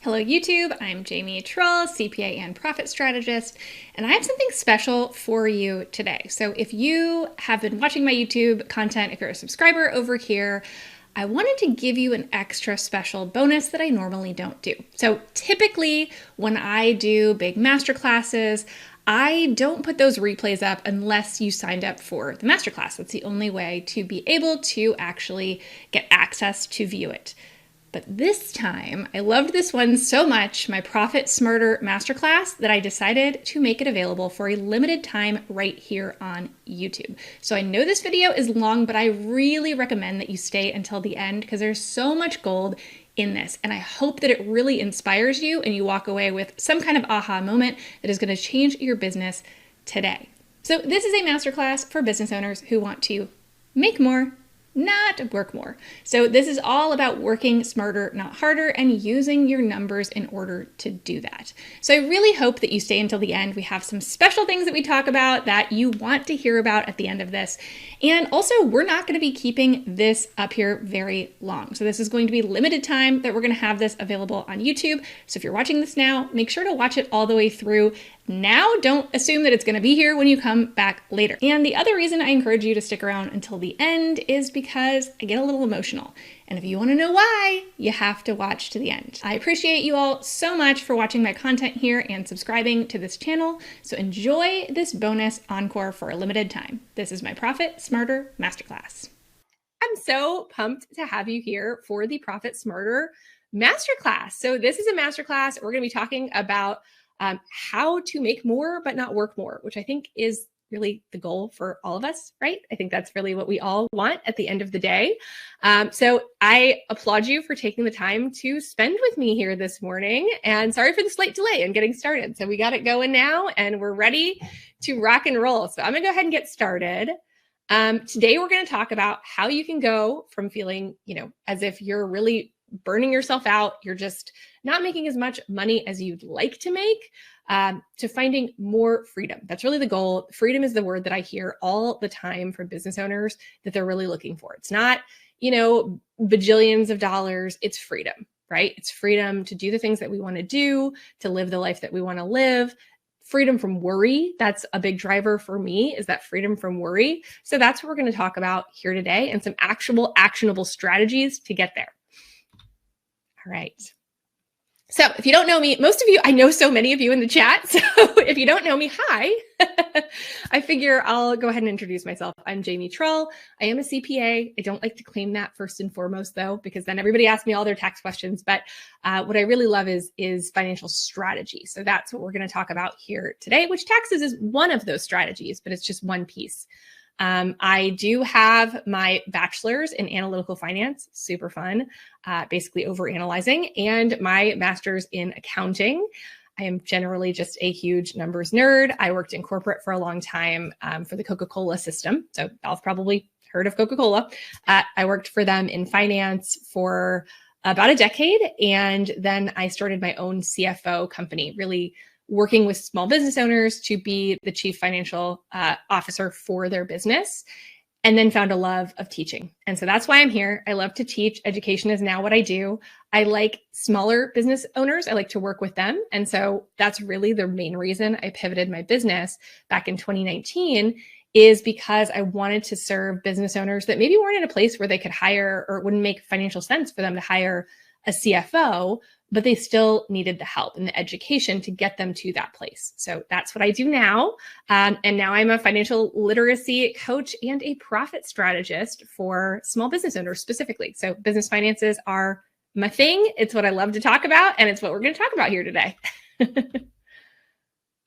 Hello YouTube, I'm Jamie Trull, CPA and profit strategist, and I have something special for you today. So if you have been watching my YouTube content, if you're a subscriber over here, I wanted to give you an extra special bonus that I normally don't do. So typically when I do big masterclasses, I don't put those replays up unless you signed up for the masterclass. That's the only way to be able to actually get access to view it. But this time, I loved this one so much, my Profit Smarter Masterclass, that I decided to make it available for a limited time right here on YouTube. So I know this video is long, but I really recommend that you stay until the end because there's so much gold in this. And I hope that it really inspires you and you walk away with some kind of aha moment that is going to change your business today. So this is a masterclass for business owners who want to make more, not work more. So this is all about working smarter, not harder, and using your numbers in order to do that. So I really hope that you stay until the end. We have some special things that we talk about that you want to hear about at the end of this. And also, we're not going to be keeping this up here very long. So this is going to be limited time that we're going to have this available on YouTube. So if you're watching this now, make sure to watch it all the way through. Now, don't assume that it's going to be here when you come back later. And the other reason I encourage you to stick around until the end is because I get a little emotional. And if you want to know why, you have to watch to the end. I appreciate you all so much for watching my content here and subscribing to this channel. So enjoy this bonus encore for a limited time. This is my Profit Smarter Masterclass. I'm so pumped to have you here for the Profit Smarter Masterclass. So this is a masterclass. We're going to be talking about how to make more but not work more, which I think is really the goal for all of us, right? I think that's really what we all want at the end of the day. So I applaud you for taking the time to spend with me here this morning, and sorry for the slight delay in getting started. So we got it going now and we're ready to rock and roll. So I'm gonna go ahead and get started. Today we're going to talk about how you can go from feeling, as if you're really burning yourself out, you're just not making as much money as you'd like to make, to finding more freedom. That's really the goal. Freedom is the word that I hear all the time from business owners that they're really looking for. It's not, bajillions of dollars. It's freedom, right? It's freedom to do the things that we want to do, to live the life that we want to live. Freedom from worry. That's a big driver for me, is that freedom from worry. So that's what we're going to talk about here today, and some actual actionable strategies to get there. All right. So if you don't know me, most of you, I know so many of you in the chat. So if you don't know me, hi. I figure I'll go ahead and introduce myself. I'm Jamie Trull. I am a CPA. I don't like to claim that first and foremost, though, because then everybody asks me all their tax questions. But what I really love is financial strategy. So that's what we're going to talk about here today, which taxes is one of those strategies, but it's just one piece. I do have my bachelor's in analytical finance, super fun, basically overanalyzing, and my master's in accounting. I am generally just a huge numbers nerd. I worked in corporate for a long time for the Coca-Cola system. So y'all have probably heard of Coca-Cola. I worked for them in finance for about a decade, and then I started my own CFO company, really working with small business owners to be the chief financial officer for their business, and then found a love of teaching. And so that's why I'm here. I love to teach. Education is now what I do. I like smaller business owners. I like to work with them. And so that's really the main reason I pivoted my business back in 2019, is because I wanted to serve business owners that maybe weren't in a place where they could hire, or it wouldn't make financial sense for them to hire a CFO, but they still needed the help and the education to get them to that place. So that's what I do now. And now I'm a financial literacy coach and a profit strategist for small business owners specifically. So business finances are my thing. It's what I love to talk about, and it's what we're going to talk about here today.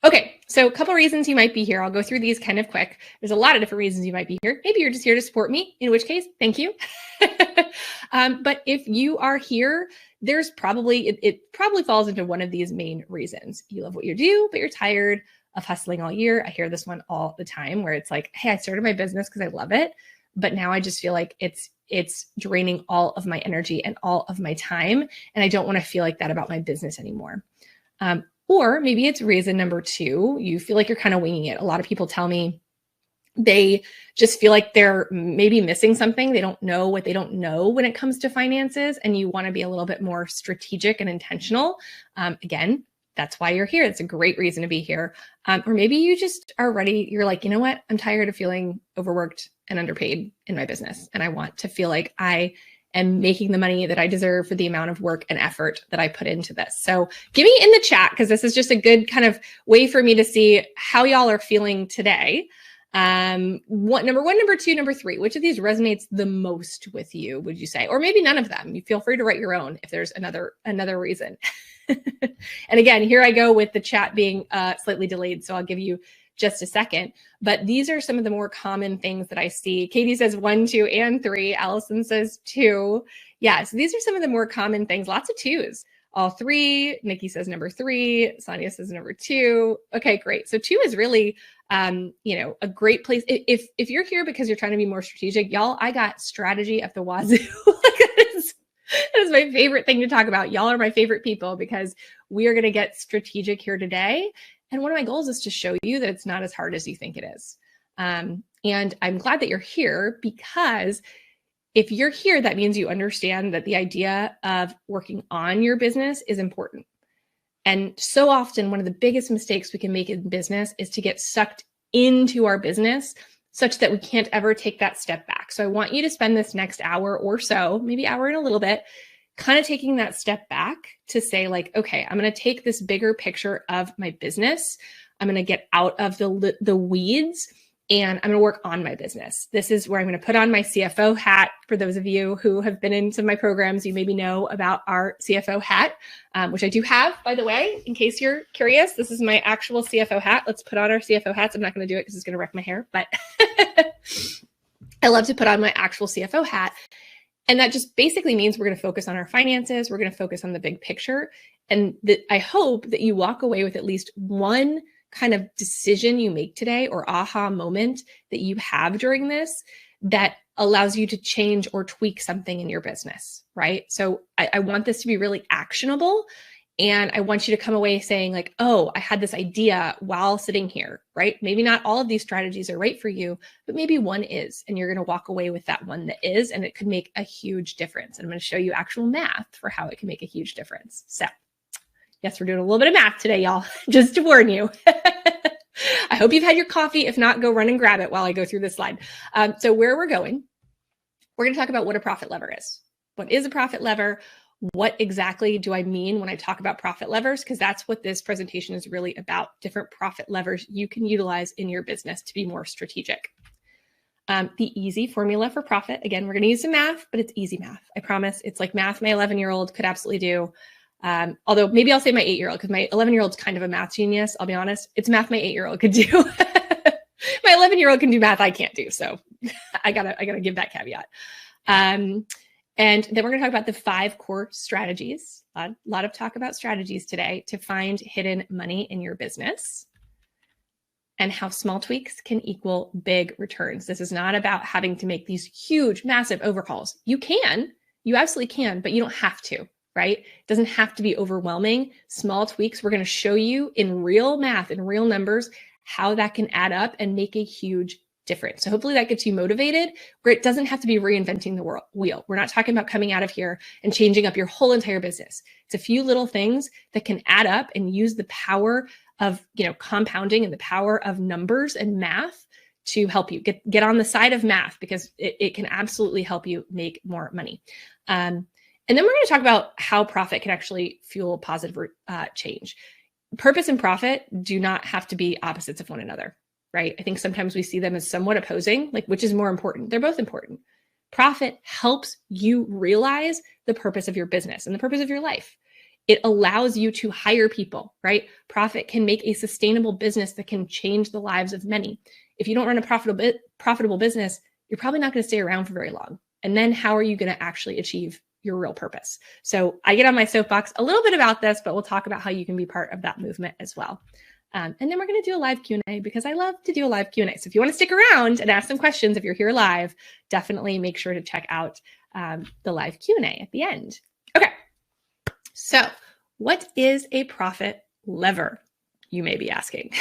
Okay, so a couple reasons you might be here. I'll go through these kind of quick. There's a lot of different reasons you might be here. Maybe you're just here to support me, in which case, thank you. But if you are here, there's probably, it probably falls into one of these main reasons. You love what you do, but you're tired of hustling all year. I hear this one all the time, where it's like, hey, I started my business because I love it, but now I just feel like it's draining all of my energy and all of my time, and I don't want to feel like that about my business anymore. Or maybe it's reason number two, you feel like you're kind of winging it. A lot of people tell me, They just feel like they're maybe missing something. They don't know what they don't know when it comes to finances, and you want to be a little bit more strategic and intentional. Again, that's why you're here. It's a great reason to be here. Or maybe you just are ready. You're like, you know what? I'm tired of feeling overworked and underpaid in my business. And I want to feel like I am making the money that I deserve for the amount of work and effort that I put into this. So give me in the chat, because this is just a good kind of way for me to see how y'all are feeling today. Number one, number two, number three, which of these resonates the most with you, would you say? Or maybe none of them. You feel free to write your own if there's another reason. And again, here I go with the chat being slightly delayed, so I'll give you just a second. But these are some of the more common things that I see. Katie says 1, 2, and 3. Allison says 2. Yeah, so these are some of the more common things. Lots of 2s. All 3. Nikki says number 3. Sonia says number 2. Okay, great. So 2 is really, a great place. If you're here because you're trying to be more strategic, y'all, I got strategy up the wazoo. That is my favorite thing to talk about. Y'all are my favorite people because we are going to get strategic here today. And one of my goals is to show you that it's not as hard as you think it is. And I'm glad that you're here, because if you're here, that means you understand that the idea of working on your business is important. And so often, one of the biggest mistakes we can make in business is to get sucked into our business such that we can't ever take that step back. So I want you to spend this next hour or so, maybe hour and a little bit, kind of taking that step back to say like, okay, I'm going to take this bigger picture of my business. I'm going to get out of the weeds, and I'm going to work on my business. This is where I'm going to put on my CFO hat. For those of you who have been into my programs, you maybe know about our CFO hat, which I do have, by the way, in case you're curious. This is my actual CFO hat. Let's put on our CFO hats. I'm not going to do it because it's going to wreck my hair, but I love to put on my actual CFO hat. And that just basically means we're going to focus on our finances. We're going to focus on the big picture. And I hope that you walk away with at least one kind of decision you make today or aha moment that you have during this that allows you to change or tweak something in your business, right? So I want this to be really actionable. And I want you to come away saying like, oh, I had this idea while sitting here, right? Maybe not all of these strategies are right for you, but maybe one is, and you're going to walk away with that one that is, and it could make a huge difference. And I'm going to show you actual math for how it can make a huge difference. So yes, we're doing a little bit of math today, y'all, just to warn you. I hope you've had your coffee. If not, go run and grab it while I go through this slide. So where we're going to talk about what a profit lever is. What is a profit lever? What exactly do I mean when I talk about profit levers? Because that's what this presentation is really about, different profit levers you can utilize in your business to be more strategic. The easy formula for profit, again, we're going to use some math, but it's easy math. I promise. It's like math my 11-year-old could absolutely do. Although maybe I'll say my 8-year-old, because my 11-year-old's kind of a math genius. I'll be honest. It's math my 8-year-old could do. My 11-year-old can do math I can't do. So I gotta give that caveat. And then we're going to talk about the 5 core strategies. A lot of talk about strategies today to find hidden money in your business, and how small tweaks can equal big returns. This is not about having to make these huge, massive overhauls. You absolutely can, but you don't have to, right? It doesn't have to be overwhelming. Small tweaks, we're going to show you in real math and real numbers how that can add up and make a huge difference. So hopefully that gets you motivated, where it doesn't have to be reinventing the wheel. We're not talking about coming out of here and changing up your whole entire business. It's a few little things that can add up and use the power of, compounding and the power of numbers and math to help you get on the side of math, because it can absolutely help you make more money. And then we're going to talk about how profit can actually fuel positive change. Purpose and profit do not have to be opposites of one another. Right? I think sometimes we see them as somewhat opposing, like which is more important? They're both important. Profit helps you realize the purpose of your business and the purpose of your life. It allows you to hire people, right? Profit can make a sustainable business that can change the lives of many. If you don't run a profitable business, you're probably not going to stay around for very long. And then how are you going to actually achieve your real purpose? So I get on my soapbox a little bit about this, but we'll talk about how you can be part of that movement as well. And then we're going to do a live Q&A, because I love to do a live Q&A. So if you want to stick around and ask some questions, if you're here live, definitely make sure to check out the live Q&A at the end. Okay. So what is a profit lever? You may be asking.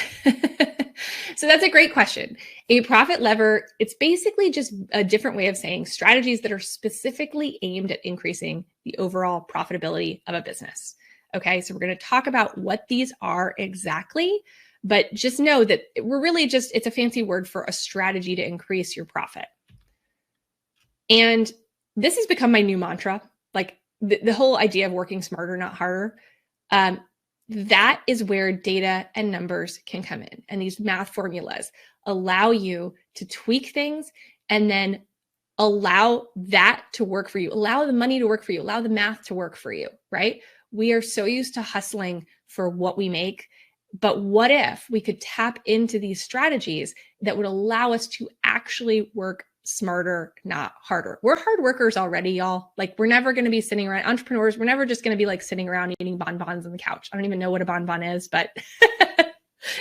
So that's a great question. A profit lever, it's basically just a different way of saying strategies that are specifically aimed at increasing the overall profitability of a business. Okay, so we're going to talk about what these are exactly, but just know that we're really just, it's a fancy word for a strategy to increase your profit. And this has become my new mantra, like the whole idea of working smarter, not harder. That is where data and numbers can come in. And these math formulas allow you to tweak things and then allow that to work for you, allow the money to work for you, allow the math to work for you, right? We are so used to hustling for what we make. But what if we could tap into these strategies that would allow us to actually work smarter, not harder? We're hard workers already, y'all. Like, we're never going to be sitting around, entrepreneurs, we're never just going to be like sitting around eating bonbons on the couch. I don't even know what a bonbon is, but it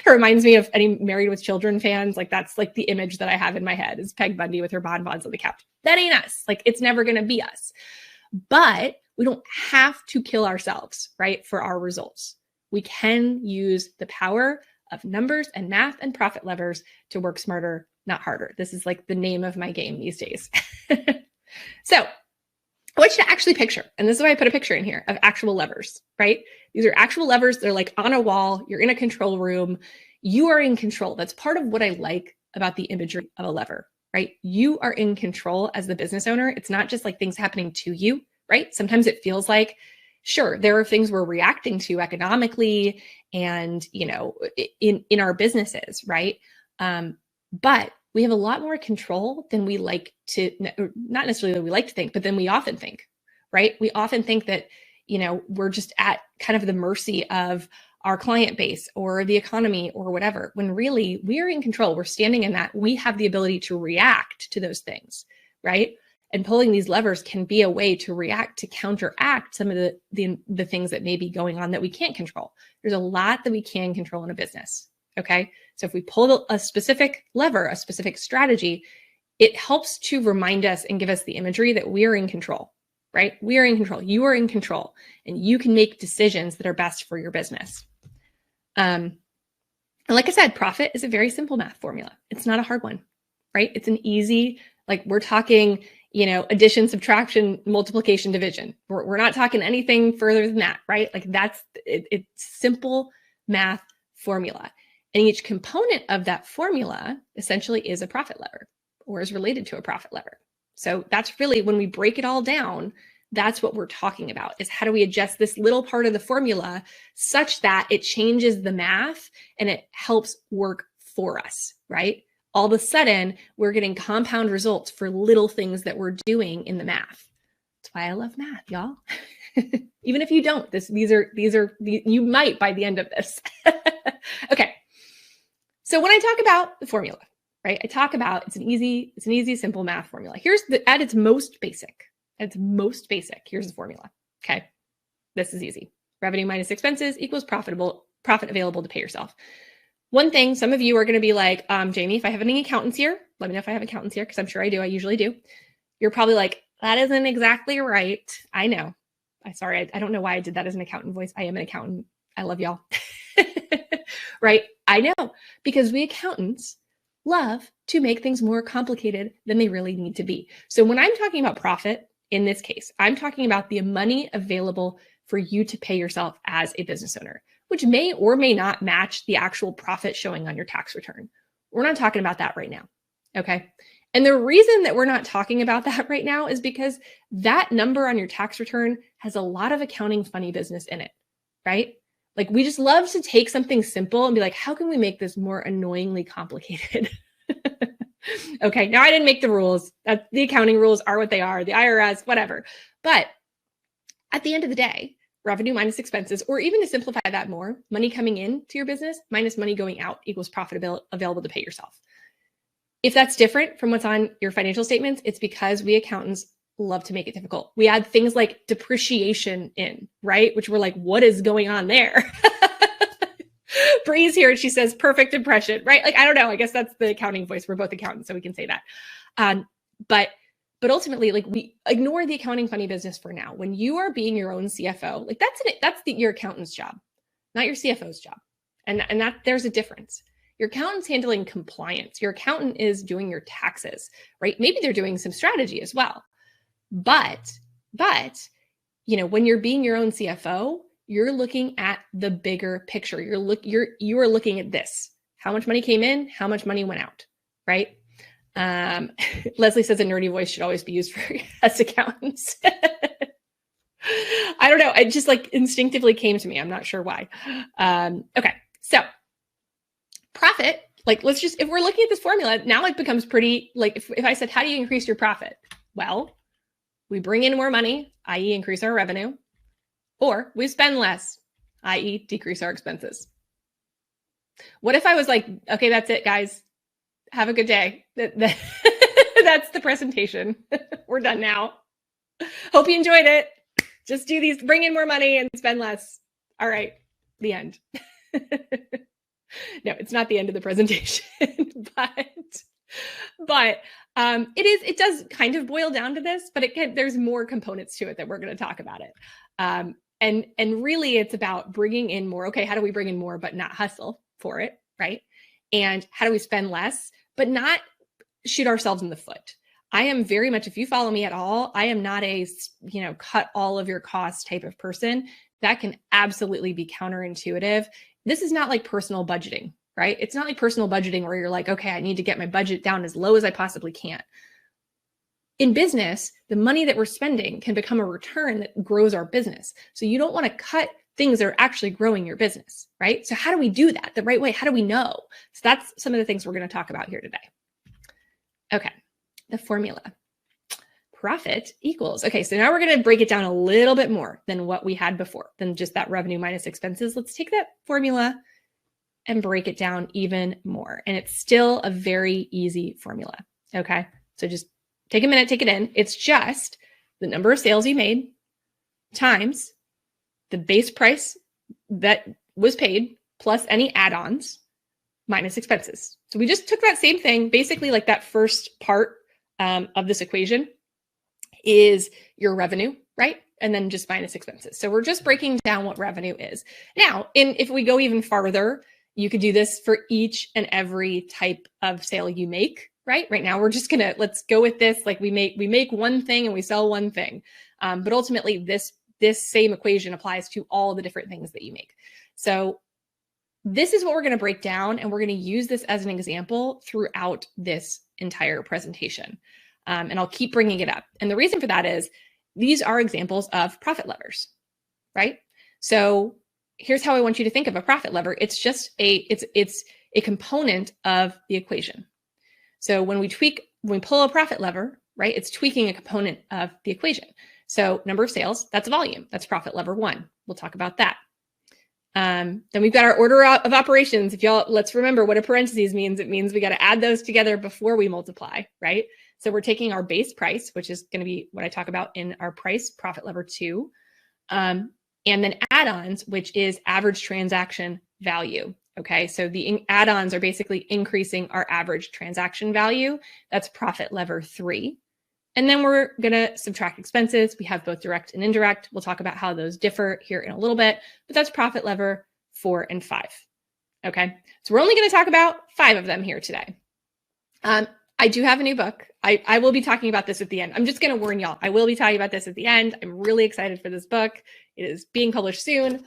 reminds me of any Married with Children fans. Like, that's like the image that I have in my head is Peg Bundy with her bonbons on the couch. That ain't us. Like, it's never going to be us. But we don't have to kill ourselves, right, for our results. We can use the power of numbers and math and profit levers to work smarter, not harder. This is like the name of my game these days. So I want you to actually picture, and this is why I put a picture in here of actual levers, right? These are actual levers. They're like on a wall. You're in a control room. You are in control. That's part of what I like about the imagery of a lever, right? You are in control as the business owner. It's not just like things happening to you, right? Sometimes it feels like, sure, there are things we're reacting to economically and, you know, in our businesses, right? But we have a lot more control than we like to, not necessarily that we like to think, but then we often think, right? We often think that, you know, we're just at kind of the mercy of our client base or the economy or whatever, when really we are in control. We're standing in that. We have the ability to react to those things, right? And pulling these levers can be a way to react, to counteract some of the things that may be going on that we can't control. There's a lot that we can control in a business, okay? So if we pull a specific lever, a specific strategy, it helps to remind us and give us the imagery that we are in control, right? We are in control. You are in control, and you can make decisions that are best for your business. And like I said, profit is a very simple math formula. It's not a hard one, right? It's an easy, like we're talking, you know, addition, subtraction, multiplication, division. We're not talking anything further than that, right? Like that's, it's simple math formula. And each component of that formula essentially is a profit lever or is related to a profit lever. So that's really, when we break it all down, that's what we're talking about, is how do we adjust this little part of the formula such that it changes the math and it helps work for us, right? All of a sudden, we're getting compound results for little things that we're doing in the math. That's why I love math, y'all. Even if you don't, you might by the end of this. Okay. So when I talk about the formula, right, I talk about it's an easy, simple math formula. Here's at its most basic. Here's the formula. Okay. This is easy. Revenue minus expenses equals profit available to pay yourself. One thing, some of you are going to be like, Jamie, if I have any accountants here, let me know if I have accountants here, because I'm sure I do. I usually do. You're probably like, that isn't exactly right. I know. I don't know why I did that as an accountant voice. I am an accountant. I love y'all. Right? I know, because we accountants love to make things more complicated than they really need to be. So when I'm talking about profit, in this case, I'm talking about the money available for you to pay yourself as a business owner, which may or may not match the actual profit showing on your tax return. We're not talking about that right now, okay? And the reason that we're not talking about that right now is because that number on your tax return has a lot of accounting funny business in it, right? Like, we just love to take something simple and be like, how can we make this more annoyingly complicated? Okay, now I didn't make the rules. The accounting rules are what they are, the IRS, whatever. But at the end of the day, revenue minus expenses, or even to simplify that more, money coming in to your business minus money going out equals profit available to pay yourself. If that's different from what's on your financial statements, it's because we accountants love to make it difficult. We add things like depreciation in, right? Which we're like, what is going on there? Bree's here and she says, perfect impression, right? Like, I don't know. I guess that's the accounting voice. We're both accountants, so we can say that. But ultimately, like, we ignore the accounting funny business for now. When you are being your own CFO, like, that's your accountant's job, not your CFO's job. And that there's a difference. Your accountant's handling compliance. Your accountant is doing your taxes, right? Maybe they're doing some strategy as well. But, when you're being your own CFO, you're looking at the bigger picture. You are looking at this. How much money came in? How much money went out, right? Leslie says a nerdy voice should always be used for us accountants. I don't know. It just instinctively came to me. I'm not sure why. Okay. So profit, if we're looking at this formula, now it becomes pretty, if I said, how do you increase your profit? Well, we bring in more money, i.e. increase our revenue, or we spend less, i.e. decrease our expenses. What if I was like, okay, that's it, guys. Have a good day. That's the presentation. We're done now. Hope you enjoyed it. Just do these, bring in more money and spend less. All right, the end. No, it's not the end of the presentation, but it does kind of boil down to this, but there's more components to it that we're going to talk about it. And really it's about bringing in more. Okay, how do we bring in more, but not hustle for it, right? And how do we spend less, but not shoot ourselves in the foot? I am very much, if you follow me at all, I am not a, cut all of your costs type of person. That can absolutely be counterintuitive. This is not like personal budgeting, right? It's not like personal budgeting where you're like, okay, I need to get my budget down as low as I possibly can. In business, the money that we're spending can become a return that grows our business. So you don't want to cut things that are actually growing your business, right? So how do we do that the right way? How do we know? So that's some of the things we're going to talk about here today. Okay. The formula. Profit equals. Okay, so now we're going to break it down a little bit more than what we had before, than just that revenue minus expenses. Let's take that formula and break it down even more. And it's still a very easy formula. Okay, so just take a minute, take it in. It's just the number of sales you made times the base price that was paid plus any add-ons minus expenses. So we just took that same thing, basically like that first part of this equation is your revenue, right? And then just minus expenses. So we're just breaking down what revenue is. Now, if we go even farther, you could do this for each and every type of sale you make, right? Right now, we're just let's go with this. Like we make one thing and we sell one thing. But ultimately this same equation applies to all the different things that you make. So this is what we're going to break down, and we're going to use this as an example throughout this entire presentation. And I'll keep bringing it up. And the reason for that is these are examples of profit levers, right? So here's how I want you to think of a profit lever. It's just it's a component of the equation. So when we pull a profit lever, right, it's tweaking a component of the equation. So number of sales, that's volume. That's profit lever 1. We'll talk about that. Then we've got our order of operations. Let's remember what a parentheses means. It means we got to add those together before we multiply, right? So we're taking our base price, which is going to be what I talk about in our price profit lever 2. And then add-ons, which is average transaction value. Okay. So the add-ons are basically increasing our average transaction value. That's profit lever 3. And then we're going to subtract expenses. We have both direct and indirect. We'll talk about how those differ here in a little bit, but that's profit lever 4 and 5. Okay. So we're only going to talk about 5 of them here today. I do have a new book. I will be talking about this at the end. I'm just going to warn y'all. I will be talking about this at the end. I'm really excited for this book. It is being published soon.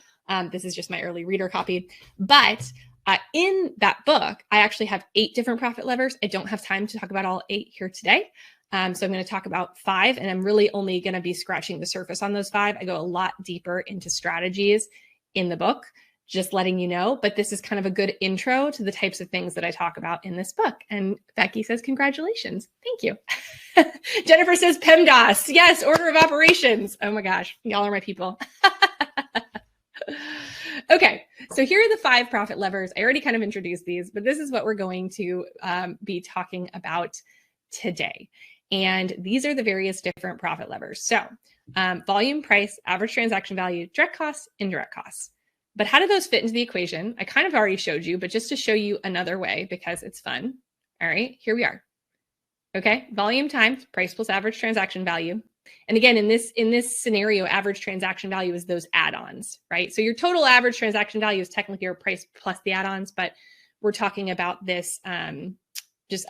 This is just my early reader copy. But in that book, I actually have 8 different profit levers. I don't have time to talk about all 8 here today. So I'm going to talk about 5, and I'm really only going to be scratching the surface on those 5. I go a lot deeper into strategies in the book, just letting you know. But this is kind of a good intro to the types of things that I talk about in this book. And Becky says, congratulations. Thank you. Jennifer says, PEMDAS. Yes, order of operations. Oh my gosh, y'all are my people. Okay, so here are the 5 profit levers. I already kind of introduced these, but this is what we're going to be talking about today. And these are the various different profit levers. So volume, price, average transaction value, direct costs, indirect costs. But how do those fit into the equation? I kind of already showed you, but just to show you another way because it's fun. All right, here we are. Okay, volume times price plus average transaction value. And again, in this scenario, average transaction value is those add-ons, right? So your total average transaction value is technically your price plus the add-ons, but we're talking about this, I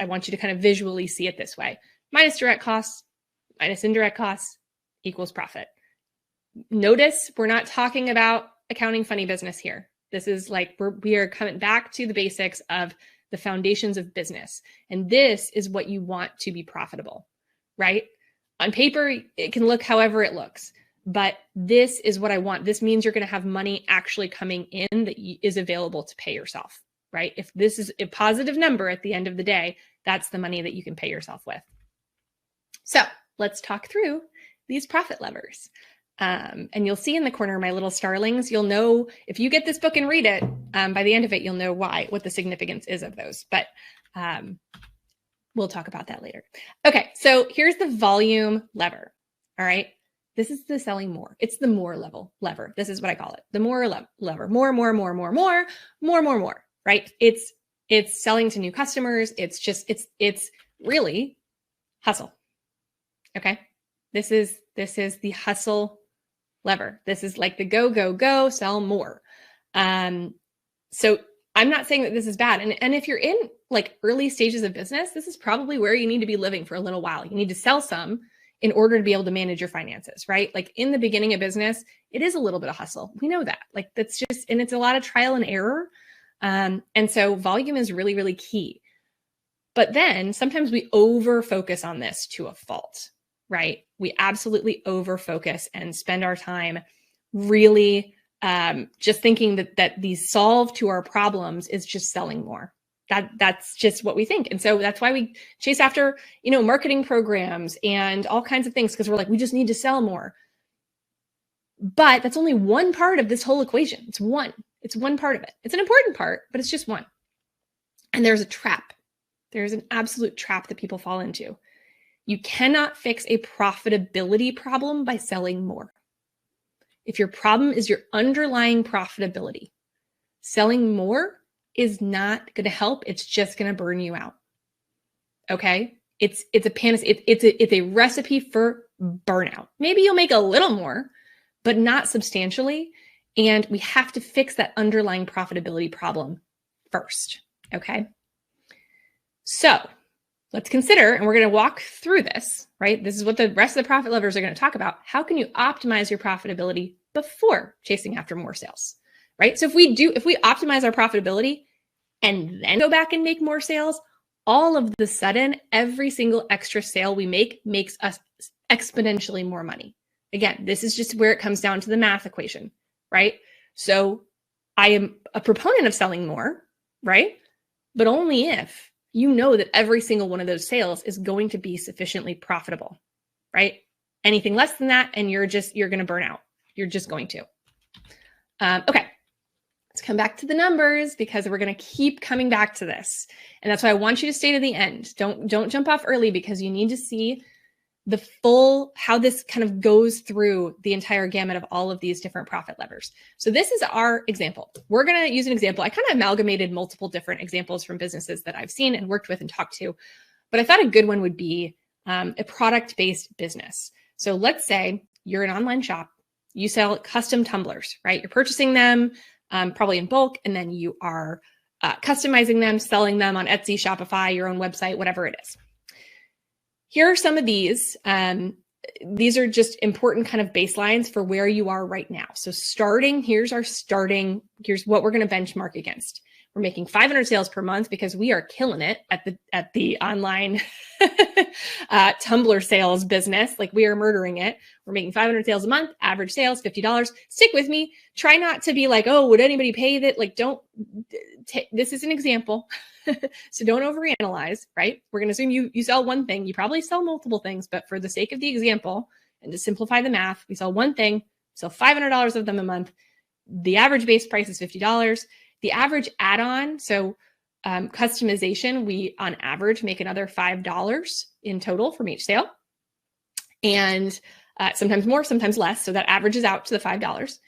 want you to kind of visually see it this way. Minus direct costs, minus indirect costs equals profit. Notice we're not talking about accounting funny business here. This is like we are coming back to the basics of the foundations of business. And this is what you want to be profitable, right? On paper, it can look however it looks, but this is what I want. This means you're going to have money actually coming in that is available to pay yourself, right? If this is a positive number at the end of the day, that's the money that you can pay yourself with. So let's talk through these profit levers. And you'll see in the corner, my little starlings, you'll know if you get this book and read it, by the end of it, you'll know what the significance is of those. But we'll talk about that later. Okay, so here's the volume lever. All right, this is the selling more. It's the more lever. This is what I call it. The more lever. More. Right? It's selling to new customers. It's really hustle. Okay, this is the hustle lever. This is like the go, sell more. So I'm not saying that this is bad. And if you're in like early stages of business, this is probably where you need to be living for a little while. You need to sell some in order to be able to manage your finances, right? Like in the beginning of business, it is a little bit of hustle. We know that. Like that's just, and it's a lot of trial and error. And so volume is really, really key. But then sometimes we over focus on this to a fault, right? We absolutely over focus and spend our time really just thinking that the solve to our problems is just selling more. That's just what we think. And so that's why we chase after, marketing programs and all kinds of things, because we're like, we just need to sell more. But that's only one part of this whole equation. It's one part of it. It's an important part, but it's just one. And there's a trap. There's an absolute trap that people fall into. You cannot fix a profitability problem by selling more. If your problem is your underlying profitability, selling more is not going to help. It's just going to burn you out. Okay? It's a panacea. It's a recipe for burnout. Maybe you'll make a little more, but not substantially. And we have to fix that underlying profitability problem first. Okay? So let's consider, and we're going to walk through this, right? This is what the rest of the profit levers are going to talk about. How can you optimize your profitability before chasing after more sales, right? So if we optimize our profitability and then go back and make more sales, all of the sudden, every single extra sale we make makes us exponentially more money. Again, this is just where it comes down to the math equation, right? So I am a proponent of selling more, right? But only if you know that every single one of those sales is going to be sufficiently profitable, right? Anything less than that, and you're going to burn out. You're just going to. Okay, let's come back to the numbers because we're going to keep coming back to this. And that's why I want you to stay to the end. Don't jump off early because you need to see the full, how this kind of goes through the entire gamut of all of these different profit levers. So this is our example. We're going to use an example. I kind of amalgamated multiple different examples from businesses that I've seen and worked with and talked to, but I thought a good one would be a product-based business. So let's say you're an online shop, you sell custom tumblers, right? You're purchasing them probably in bulk, and then you are customizing them, selling them on Etsy, Shopify, your own website, whatever it is. Here are some of these. These are just important kind of baselines for where you are right now. So here's what we're going to benchmark against. We're making 500 sales per month because we are killing it at the online tumbler sales business. Like we are murdering it. We're making 500 sales a month, average sales, $50. Stick with me. Try not to be like, oh, would anybody pay that? Like, this is an example. So don't overanalyze, right? We're going to assume you sell one thing. You probably sell multiple things, but for the sake of the example and to simplify the math, we sell one thing, sell $500 of them a month. The average base price is $50. The average add-on, so customization, we on average make another $5 in total from each sale. And sometimes more, sometimes less. So that averages out to the $5.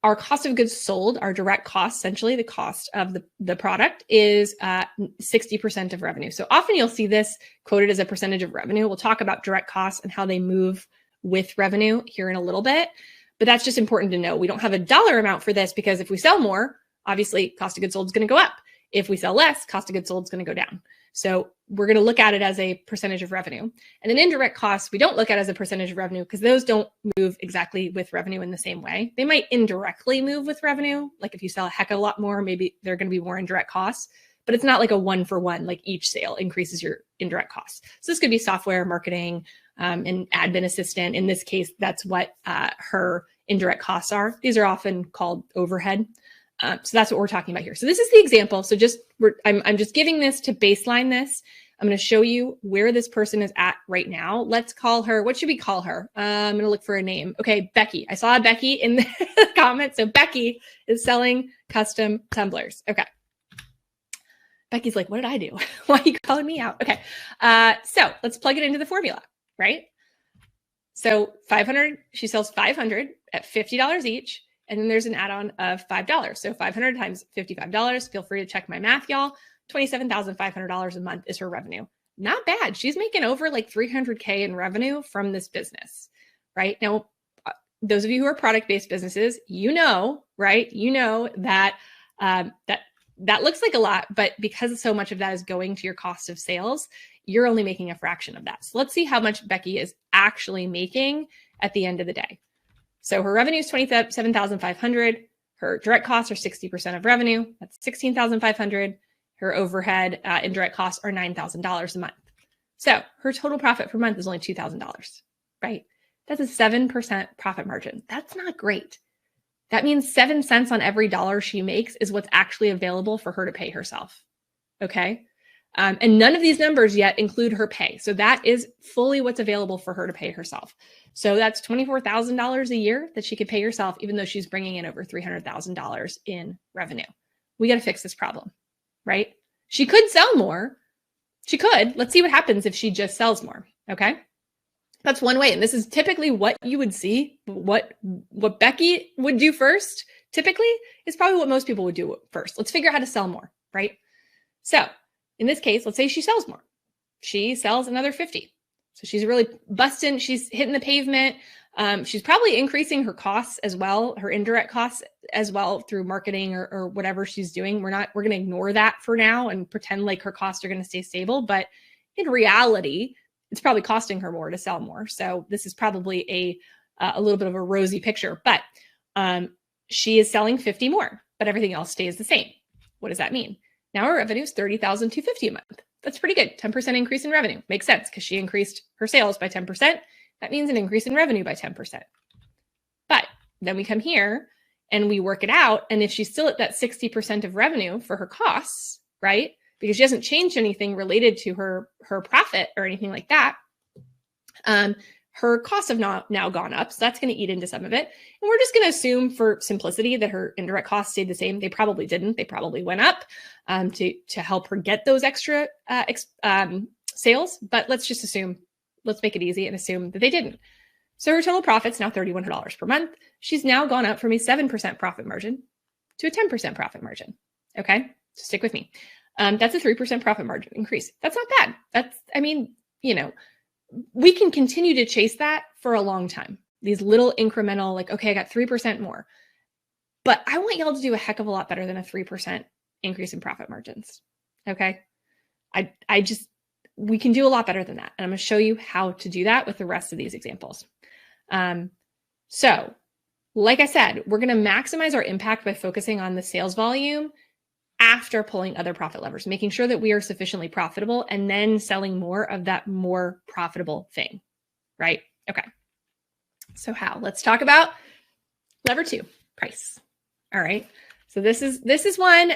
Our cost of goods sold, our direct cost, essentially the cost of the product, is 60% of revenue. So often you'll see this quoted as a percentage of revenue. We'll talk about direct costs and how they move with revenue here in a little bit. But that's just important to know. We don't have a dollar amount for this because if we sell more, obviously cost of goods sold is going to go up. If we sell less, cost of goods sold is going to go down. So we're going to look at it as a percentage of revenue. And then indirect costs, we don't look at as a percentage of revenue because those don't move exactly with revenue in the same way. They might indirectly move with revenue. Like if you sell a heck of a lot more, maybe there are going to be more indirect costs, but it's not like a 1-for-1, like each sale increases your indirect costs. So this could be software, marketing, and admin assistant. In this case, that's what her indirect costs are. These are often called overhead. So that's what we're talking about here. So this is the example. So I'm just giving this to baseline this. I'm going to show you where this person is at right now. Let's call her, what should we call her? I'm going to look for a name. Okay, Becky. I saw Becky in the comments. So Becky is selling custom tumblers. Okay. Becky's like, what did I do? Why are you calling me out? Okay. So let's plug it into the formula, right? So 500, she sells 500 at $50 each. And then there's an add-on of $5. So 500 times $55. Feel free to check my math, y'all. $27,500 a month is her revenue. Not bad. She's making over like $300K in revenue from this business, right? Now, those of you who are product-based businesses, you know, right? You know that that looks like a lot, but because so much of that is going to your cost of sales, you're only making a fraction of that. So let's see how much Becky is actually making at the end of the day. So her revenue is $27,500. Her direct costs are 60% of revenue. That's $16,500. Her overhead indirect costs are $9,000 a month. So her total profit per month is only $2,000, right? That's a 7% profit margin. That's not great. That means 7 cents on every dollar she makes is what's actually available for her to pay herself. Okay. And none of these numbers yet include her pay. So that is fully what's available for her to pay herself. So that's $24,000 a year that she could pay herself, even though she's bringing in over $300,000 in revenue. We got to fix this problem, right? She could sell more. She could. Let's see what happens if she just sells more. Okay. That's one way. And this is typically what you would see. What Becky would do first, typically, is probably what most people would do first. Let's figure out how to sell more, right? So in this case, let's say she sells more. She sells another 50. So she's really busting. She's hitting the pavement. She's probably increasing her costs as well, her indirect costs as well through marketing or whatever she's doing. We're going to ignore that for now and pretend like her costs are going to stay stable. But in reality, it's probably costing her more to sell more. So this is probably a little bit of a rosy picture, but she is selling 50 more, but everything else stays the same. What does that mean? Now her revenue is $30,250 a month. That's pretty good. 10% increase in revenue. Makes sense because she increased her sales by 10%. That means an increase in revenue by 10%. But then we come here and we work it out. And if she's still at that 60% of revenue for her costs, right? Because she hasn't changed anything related to her profit or anything like that, her costs have now gone up. So that's going to eat into some of it. And we're just going to assume for simplicity that her indirect costs stayed the same. They probably didn't. They probably went up to help her get those extra sales. But let's just assume, let's make it easy and assume that they didn't. So her total profit's now $3,100 per month. She's now gone up from a 7% profit margin to a 10% profit margin. Okay, so stick with me. That's a 3% profit margin increase. That's not bad. We can continue to chase that for a long time. These little incremental, like, okay, I got 3% more. But I want y'all to do a heck of a lot better than a 3% increase in profit margins. Okay. We can do a lot better than that. And I'm going to show you how to do that with the rest of these examples. So like I said, we're going to maximize our impact by focusing on the sales volume after pulling other profit levers, making sure that we are sufficiently profitable and then selling more of that more profitable thing, right? Okay. So how? Let's talk about lever 2, price. All right. So this is one,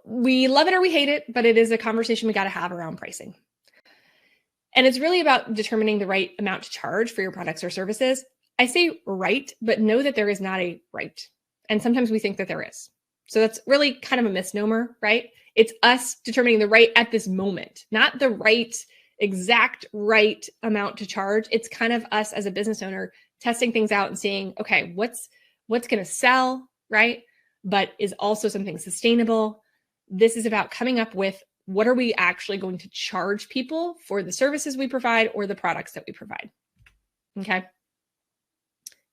we love it or we hate it, but it is a conversation we got to have around pricing. And it's really about determining the right amount to charge for your products or services. I say right, but know that there is not a right. And sometimes we think that there is. So that's really kind of a misnomer, right? It's us determining the right at this moment, not the exact right amount to charge. It's kind of us as a business owner testing things out and seeing, okay, what's going to sell, right? But is also something sustainable. This is about coming up with what are we actually going to charge people for the services we provide or the products that we provide. Okay.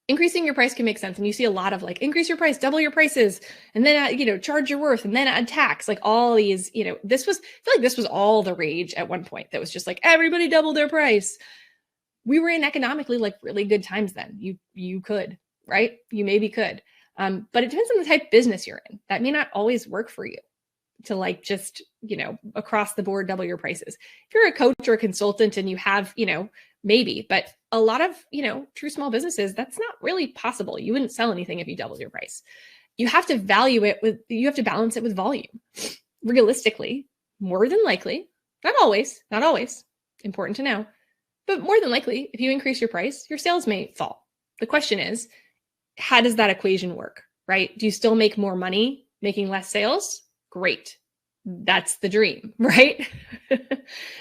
increasing your price can make sense. And you see a lot of like, increase your price, double your prices, and then, charge your worth, and then add tax, like all these, I feel like this was all the rage at one point. That was just like, everybody double their price. We were in economically like really good times then. You could, right? You maybe could. But it depends on the type of business you're in. That may not always work for you to like just, across the board, double your prices. If you're a coach or a consultant and you have, maybe, but a lot of, true small businesses, that's not really possible. You wouldn't sell anything if you doubled your price. You have to you have to balance it with volume. Realistically, more than likely, not always, important to know, but more than likely, if you increase your price, your sales may fall. The question is, how does that equation work, right? Do you still make more money making less sales? Great. That's the dream, right?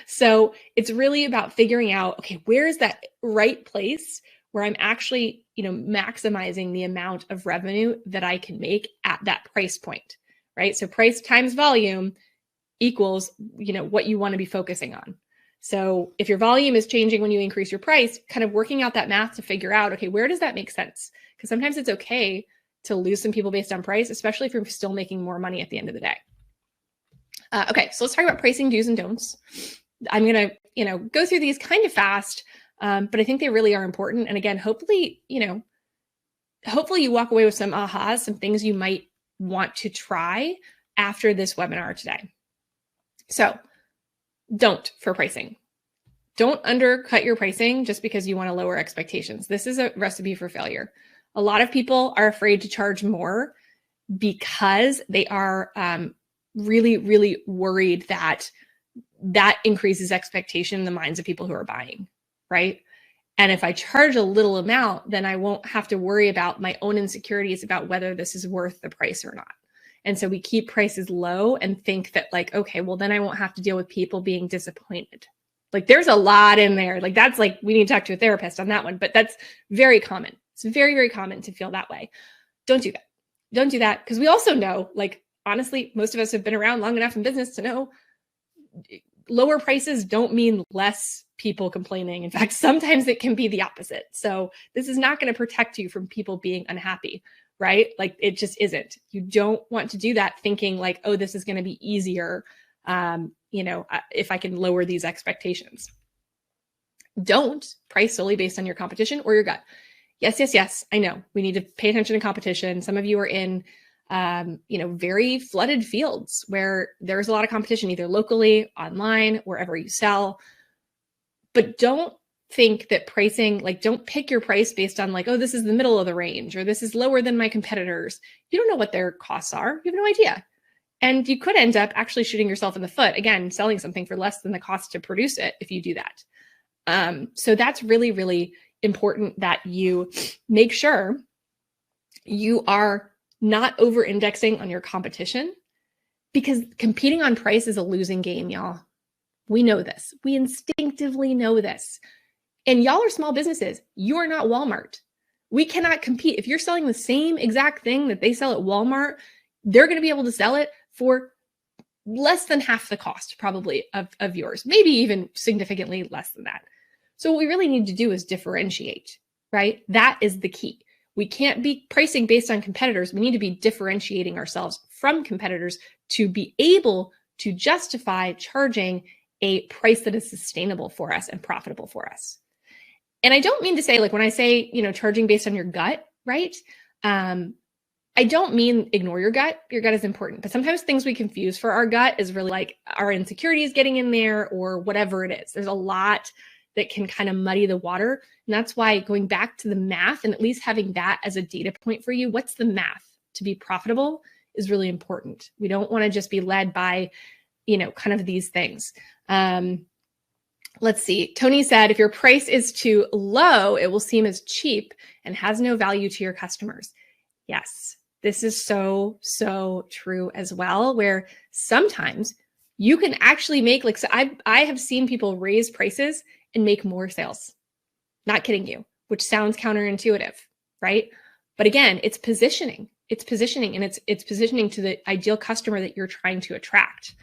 So it's really about figuring out, okay, where's that right place where I'm actually, maximizing the amount of revenue that I can make at that price point, right? So price times volume equals, what you want to be focusing on. So if your volume is changing when you increase your price, kind of working out that math to figure out, okay, where does that make sense? Because sometimes it's okay to lose some people based on price, especially if you're still making more money at the end of the day. Okay, so let's talk about pricing do's and don'ts. I'm going to, go through these kind of fast, but I think they really are important. And again, hopefully you walk away with some ahas, some things you might want to try after this webinar today. So don't for pricing. Don't undercut your pricing just because you want to lower expectations. This is a recipe for failure. A lot of people are afraid to charge more because they are really, really worried that increases expectation in the minds of people who are buying, right? And if I charge a little amount, then I won't have to worry about my own insecurities about whether this is worth the price or not. And so we keep prices low and think that like, okay, well, then I won't have to deal with people being disappointed. Like there's a lot in there. Like that's like, we need to talk to a therapist on that one, but that's very common. It's very, very common to feel that way. Don't do that. Don't do that. Because we also know, like, honestly, most of us have been around long enough in business to know lower prices don't mean less people complaining. In fact, sometimes it can be the opposite. So this is not going to protect you from people being unhappy, right? Like it just isn't. You don't want to do that thinking like, oh, this is going to be easier, if I can lower these expectations. Don't price solely based on your competition or your gut. Yes. I know we need to pay attention to competition. Some of you are in, very flooded fields where there's a lot of competition, either locally, online, wherever you sell. But don't think that pricing, like don't pick your price based on like, oh, this is the middle of the range or this is lower than my competitors. You don't know what their costs are. You have no idea. And you could end up actually shooting yourself in the foot, again, selling something for less than the cost to produce it if you do that. So that's really, really important that you make sure you are not over-indexing on your competition, because competing on price is a losing game, y'all. We know this. We instinctively know this. And y'all are small businesses. You are not Walmart. We cannot compete. If you're selling the same exact thing that they sell at Walmart, they're going to be able to sell it for less than half the cost, probably, of yours, maybe even significantly less than that. So what we really need to do is differentiate, right? That is the key. We can't be pricing based on competitors. We need to be differentiating ourselves from competitors to be able to justify charging a price that is sustainable for us and profitable for us. And I don't mean to say, like when I say, charging based on your gut, right? I don't mean ignore your gut. Your gut is important, but sometimes things we confuse for our gut is really like our insecurities getting in there or whatever it is. There's a lot that can kind of muddy the water. And that's why going back to the math and at least having that as a data point for you, what's the math to be profitable is really important. We don't want to just be led by, kind of these things. Let's see. Tony said, if your price is too low, it will seem as cheap and has no value to your customers. Yes, this is so, so true as well, where sometimes you can actually make, like, so I have seen people raise prices and make more sales. Not kidding you, which sounds counterintuitive, right? But again, it's positioning. It's positioning, and it's positioning to the ideal customer that you're trying to attract.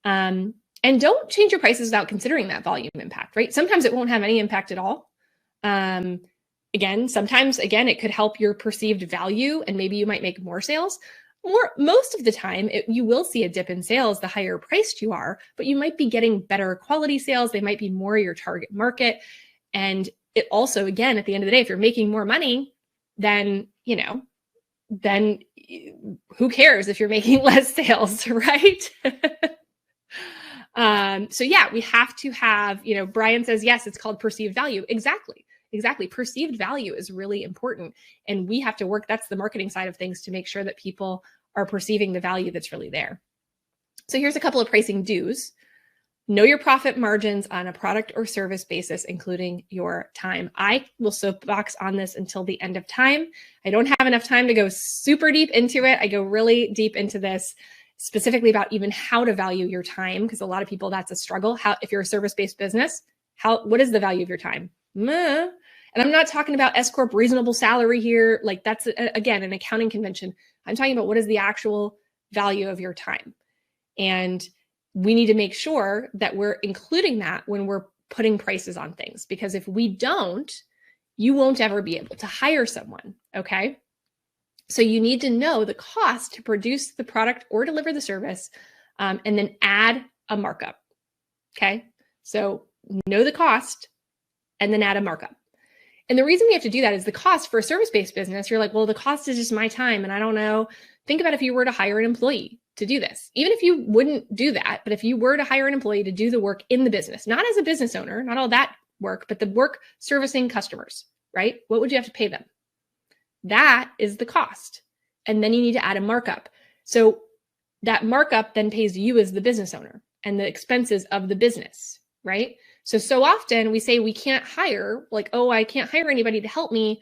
And don't change your prices without considering that volume impact, right? Sometimes it won't have any impact at all. Sometimes it could help your perceived value and maybe you might make more sales. Most of the time, you will see a dip in sales the higher priced you are, but you might be getting better quality sales. They might be more your target market. And it also, again, at the end of the day, if you're making more money, then who cares if you're making less sales, right? So yeah, we have to have, Brian says, yes, it's called perceived value. Exactly. Perceived value is really important. And we have to work, that's the marketing side of things, to make sure that people are perceiving the value that's really there. So here's a couple of pricing do's. Know your profit margins on a product or service basis, including your time. I will soapbox on this until the end of time. I don't have enough time to go super deep into it. I go really deep into this specifically about even how to value your time, because a lot of people, that's a struggle. If you're a service-based business, what is the value of your time? And I'm not talking about S Corp reasonable salary here. Like that's, again, an accounting convention. I'm talking about what is the actual value of your time. And we need to make sure that we're including that when we're putting prices on things, because if we don't, you won't ever be able to hire someone, okay? So you need to know the cost to produce the product or deliver the service, and then add a markup, okay? So know the cost and then add a markup. And the reason we have to do that is the cost for a service-based business. You're like, well, the cost is just my time. And I don't know. Think about if you were to hire an employee to do this, even if you wouldn't do that, but if you were to hire an employee to do the work in the business, not as a business owner, not all that work, but the work servicing customers, right? What would you have to pay them? That is the cost. And then you need to add a markup. So that markup then pays you as the business owner and the expenses of the business, right? So often we say we can't hire, like, oh, I can't hire anybody to help me.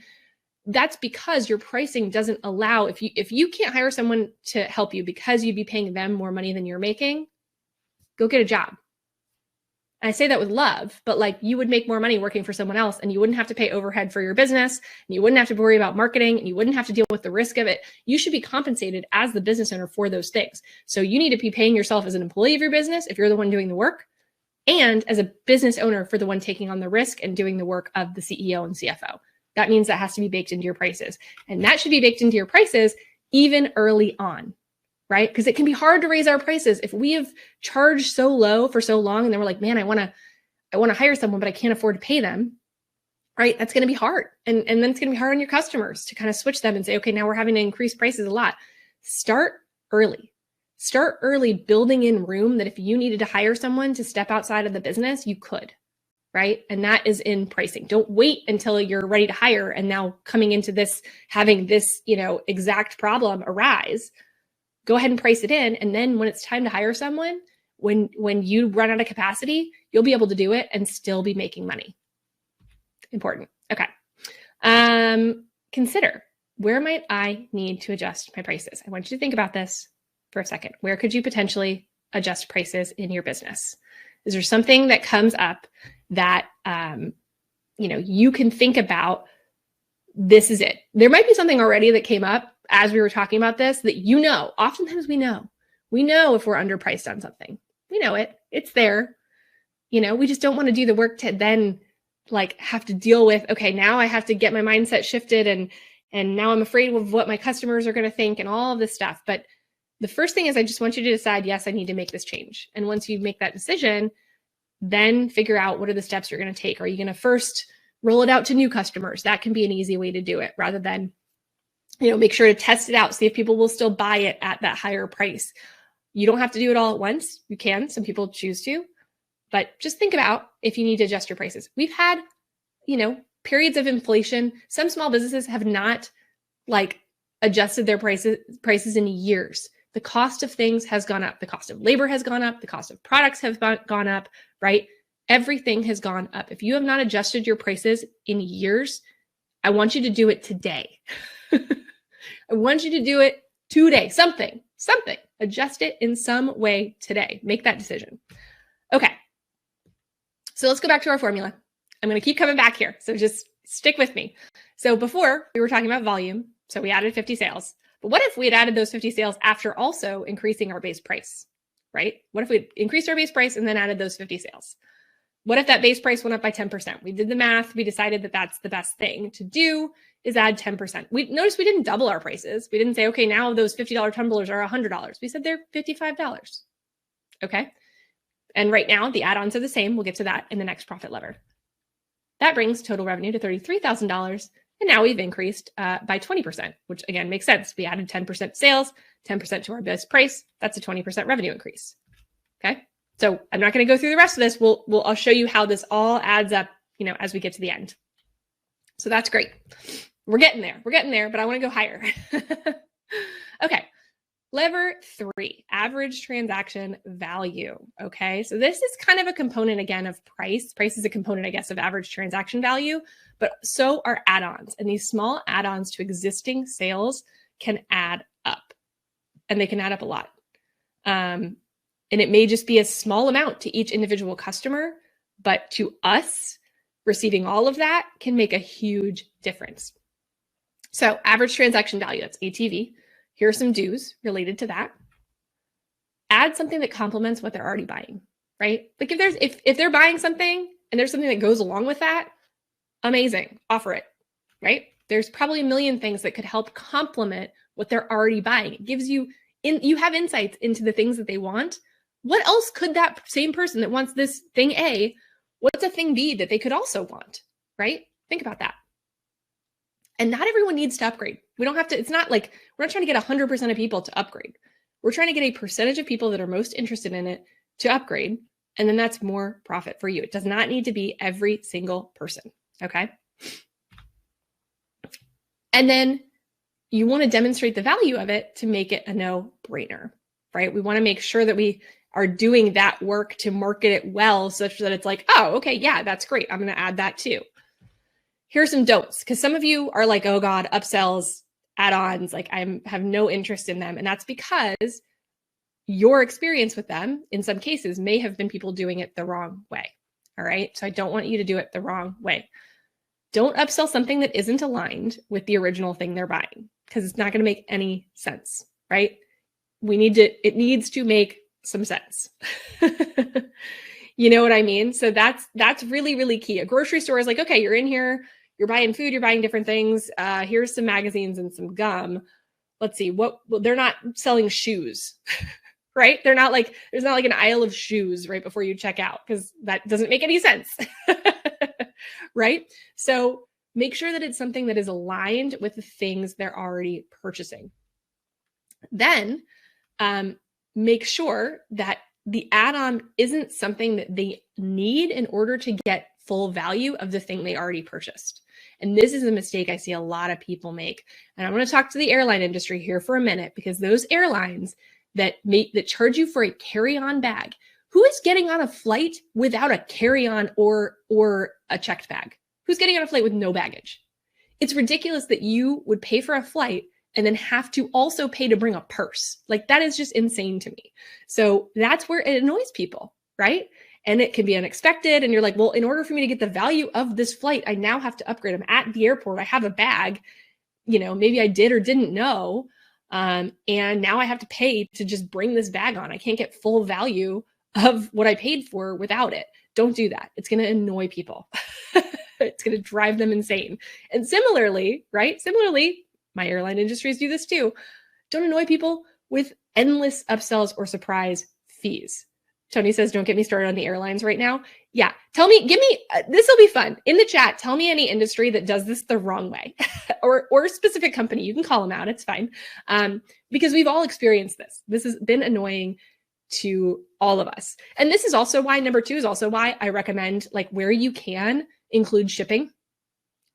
That's because your pricing doesn't allow, if you can't hire someone to help you because you'd be paying them more money than you're making, go get a job. And I say that with love, but like you would make more money working for someone else and you wouldn't have to pay overhead for your business and you wouldn't have to worry about marketing and you wouldn't have to deal with the risk of it. You should be compensated as the business owner for those things. So you need to be paying yourself as an employee of your business if you're the one doing the work, and as a business owner for the one taking on the risk and doing the work of the CEO and CFO. That means that has to be baked into your prices. And that should be baked into your prices even early on, right? Because it can be hard to raise our prices. If we have charged so low for so long and then we're like, man, I want to hire someone, but I can't afford to pay them, right? That's going to be hard. And then it's going to be hard on your customers to kind of switch them and say, okay, now we're having to increase prices a lot. Start early. Start early, building in room that if you needed to hire someone to step outside of the business, you could, right? And that is in pricing. Don't wait until you're ready to hire and now coming into this, having this, exact problem arise. Go ahead and price it in. And then when it's time to hire someone, when you run out of capacity, you'll be able to do it and still be making money. Important. Okay. Consider, where might I need to adjust my prices? I want you to think about this for a second. Where could you potentially adjust prices in your business? Is there something that comes up that, you can think about? This is it. There might be something already that came up as we were talking about this that, oftentimes we know if we're underpriced on something. We know it. It's there. We just don't want to do the work to then like have to deal with, okay, now I have to get my mindset shifted and now I'm afraid of what my customers are going to think and all of this stuff. But the first thing is I just want you to decide, yes, I need to make this change. And once you make that decision, then figure out what are the steps you're going to take. Are you going to first roll it out to new customers? That can be an easy way to do it, rather than, make sure to test it out, see if people will still buy it at that higher price. You don't have to do it all at once. You can. Some people choose to. But just think about if you need to adjust your prices. We've had, periods of inflation. Some small businesses have not adjusted their prices in years. The cost of things has gone up. The cost of labor has gone up. The cost of products have gone up, right? Everything has gone up. If you have not adjusted your prices in years, I want you to do it today. I want you to do it today. Something. Adjust it in some way today. Make that decision. Okay. So let's go back to our formula. I'm going to keep coming back here. So just stick with me. So before we were talking about volume. So we added 50 sales. But what if we had added those 50 sales after also increasing our base price, right? What if we increased our base price and then added those 50 sales? What if that base price went up by 10%? We did the math. We decided that that's the best thing to do is add 10%. We noticed we didn't double our prices. We didn't say, okay, now those $50 tumblers are $100. We said they're $55. Okay. And right now the add-ons are the same. We'll get to that in the next profit lever. That brings total revenue to $33,000. And now we've increased by 20%, which again makes sense. We added 10% sales, 10% to our best price. That's a 20% revenue increase. Okay. So I'm not going to go through the rest of this. I'll show you how this all adds up, as we get to the end. So that's great. We're getting there, but I want to go higher. Okay. Lever 3, average transaction value. Okay. So this is kind of a component again of price. Price is a component, I guess, of average transaction value, but so are add-ons, and these small add-ons to existing sales can add up, and they can add up a lot. And it may just be a small amount to each individual customer, but to us, receiving all of that can make a huge difference. So average transaction value, that's ATV. Here are some do's related to that. Add something that complements what they're already buying, right? Like if they're buying something and there's something that goes along with that, amazing, offer it, right? There's probably a million things that could help complement what they're already buying. It gives you have insights into the things that they want. What else could that same person that wants this thing A, what's a thing B that they could also want, right? Think about that. And not everyone needs to upgrade. We don't have to, it's not like, we're not trying to get 100% of people to upgrade. We're trying to get a percentage of people that are most interested in it to upgrade. And then that's more profit for you. It does not need to be every single person. Okay. And then you want to demonstrate the value of it to make it a no-brainer, right? We want to make sure that we are doing that work to market it well, such that it's like, oh, okay, yeah, that's great. I'm going to add that too. Here's some don'ts, because some of you are like, oh God, upsells, add-ons, like I have no interest in them. And that's because your experience with them in some cases may have been people doing it the wrong way. All right. So I don't want you to do it the wrong way. Don't upsell something that isn't aligned with the original thing they're buying, because it's not going to make any sense, right? It needs to make some sense. You know what I mean? So that's really, really key. A grocery store is like, okay, you're in here, you're buying food, you're buying different things. Here's some magazines and some gum. Let's see they're not selling shoes, right? There's not like an aisle of shoes right before you check out, because that doesn't make any sense, right? So make sure that it's something that is aligned with the things they're already purchasing. Then make sure that the add-on isn't something that they need in order to get full value of the thing they already purchased. And this is a mistake I see a lot of people make. And I want to talk to the airline industry here for a minute, because those airlines that charge you for a carry-on bag, who is getting on a flight without a carry-on or a checked bag? Who's getting on a flight with no baggage? It's ridiculous that you would pay for a flight and then have to also pay to bring a purse. Like, that is just insane to me. So that's where it annoys people, right? And it can be unexpected. And you're like, well, in order for me to get the value of this flight, I now have to upgrade. I'm at the airport. I have a bag, maybe I did or didn't know. And now I have to pay to just bring this bag on. I can't get full value of what I paid for without it. Don't do that. It's going to annoy people. It's going to drive them insane. And similarly, my airline industries do this too. Don't annoy people with endless upsells or surprise fees. Tony says, don't get me started on the airlines right now. Yeah. This will be fun. In the chat, tell me any industry that does this the wrong way or a specific company. You can call them out. It's fine. Because we've all experienced this. This has been annoying to all of us. And this is also why, number 2 is also why I recommend, like, where you can include shipping,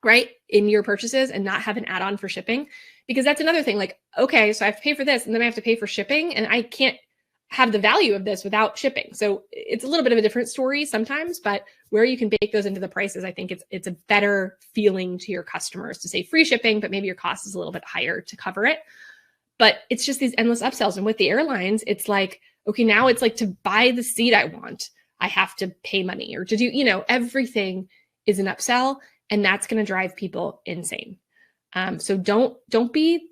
right, in your purchases and not have an add-on for shipping, because that's another thing. Like, okay, so I have to pay for this and then I have to pay for shipping, and I can't have the value of this without shipping. So it's a little bit of a different story sometimes, but where you can bake those into the prices, I think it's a better feeling to your customers to say free shipping, but maybe your cost is a little bit higher to cover it. But it's just these endless upsells. And with the airlines, it's like, okay, now it's like, to buy the seat I want, I have to pay money, or to do, everything is an upsell, and that's going to drive people insane. So don't be,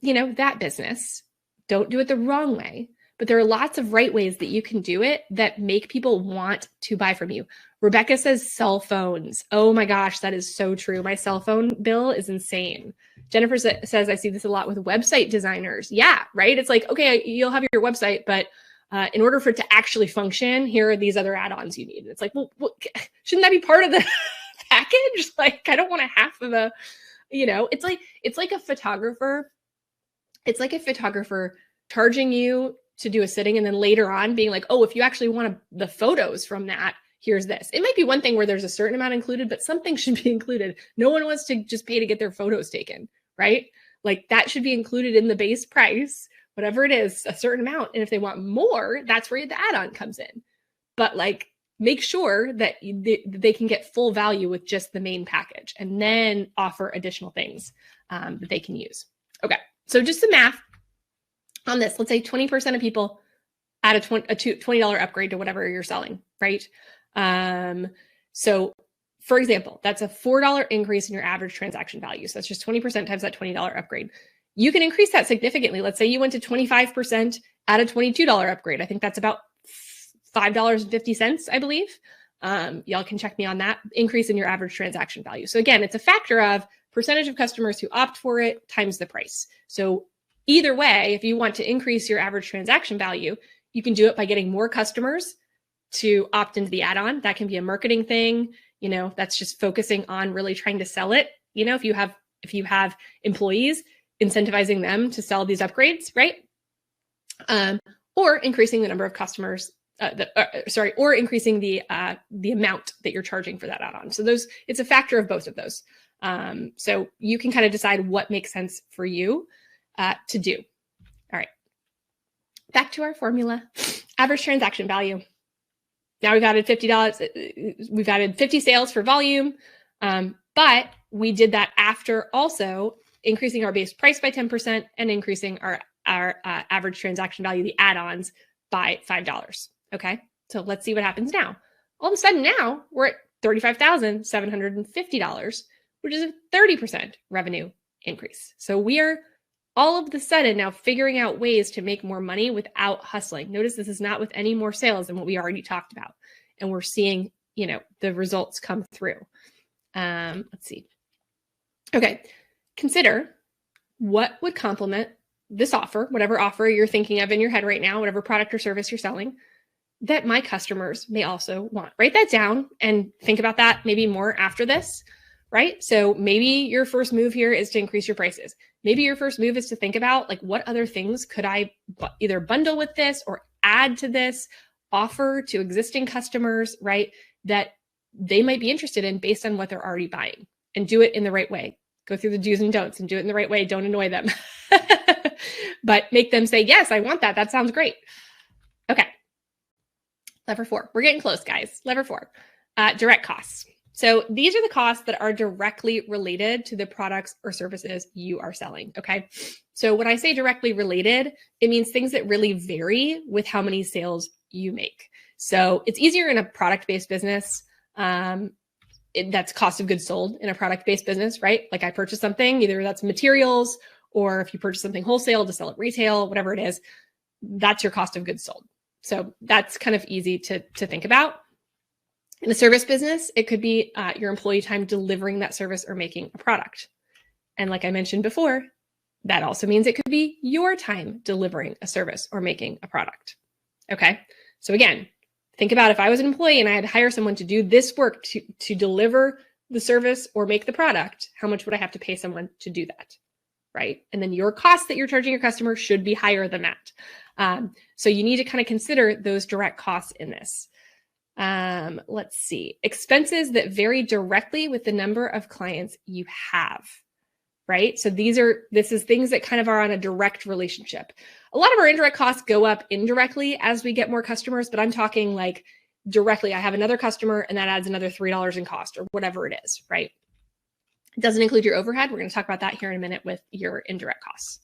that business. Don't do it the wrong way, but there are lots of right ways that you can do it that make people want to buy from you. Rebecca says cell phones. Oh my gosh, that is so true. My cell phone bill is insane. Jennifer says, I see this a lot with website designers. Yeah, right? It's like, okay, you'll have your website, but in order for it to actually function, here are these other add-ons you need. It's like, well, shouldn't that be part of the package? Like, I don't want half of the, it's like a photographer. It's like a photographer charging you to do a sitting and then later on being like, oh, if you actually want the photos from that, here's this. It might be one thing where there's a certain amount included, but something should be included. No one wants to just pay to get their photos taken, right? Like that should be included in the base price, whatever it is, a certain amount. And if they want more, that's where the add-on comes in. But like, make sure that they can get full value with just the main package and then offer additional things that they can use. Okay, so just some math on this. Let's say 20% of people add a $20 upgrade to whatever you're selling, right? So for example, that's a $4 increase in your average transaction value. So that's just 20% times that $20 upgrade. You can increase that significantly. Let's say you went to 25% at a $22 upgrade. I think that's about $5.50, I believe. Y'all can check me on that increase in your average transaction value. So again, it's a factor of percentage of customers who opt for it times the price. So either way, if you want to increase your average transaction value, you can do it by getting more customers to opt into the add-on. That can be a marketing thing. That's just focusing on really trying to sell it. If you have employees, incentivizing them to sell these upgrades, right? Or increasing the number of customers, or increasing the amount that you're charging for that add-on. So it's a factor of both of those. So you can kind of decide what makes sense for you to do. All right, back to our formula. Average transaction value. Now we've added $50. We've added 50 sales for volume, but we did that after also increasing our base price by 10% and increasing our average transaction value, the add-ons, by $5. Okay, so let's see what happens now. All of a sudden now we're at $35,750, which is a 30% revenue increase. So we are all of the sudden now figuring out ways to make more money without hustling. Notice this is not with any more sales than what we already talked about. And we're seeing, the results come through. Let's see. Okay. Consider what would complement this offer, whatever offer you're thinking of in your head right now, whatever product or service you're selling, that my customers may also want. Write that down and think about that maybe more after this, right? So maybe your first move here is to increase your prices. Maybe your first move is to think about like, what other things could I either bundle with this or add to this, offer to existing customers, right? That they might be interested in based on what they're already buying, and do it in the right way. Go through the do's and don'ts and do it in the right way. Don't annoy them, but make them say, yes, I want that. That sounds great. Okay. Lever 4. We're getting close, guys. Lever 4, direct costs. So these are the costs that are directly related to the products or services you are selling. Okay. So when I say directly related, it means things that really vary with how many sales you make. So it's easier in a product-based business. That's cost of goods sold in a product-based business, right? Like I purchase something, either that's materials, or if you purchase something wholesale to sell it retail, whatever it is, that's your cost of goods sold. So that's kind of easy to think about. In a service business, it could be your employee time delivering that service or making a product. And like I mentioned before, that also means it could be your time delivering a service or making a product. Okay. So again, think about if I was an employee and I had to hire someone to do this work to deliver the service or make the product, how much would I have to pay someone to do that? Right. And then your cost that you're charging your customer should be higher than that. So you need to kind of consider those direct costs in this. Let's see. Expenses that vary directly with the number of clients you have, right? So this is things that kind of are on a direct relationship. A lot of our indirect costs go up indirectly as we get more customers, but I'm talking like directly. I have another customer and that adds another $3 in cost or whatever it is, right? It doesn't include your overhead. We're going to talk about that here in a minute with your indirect costs.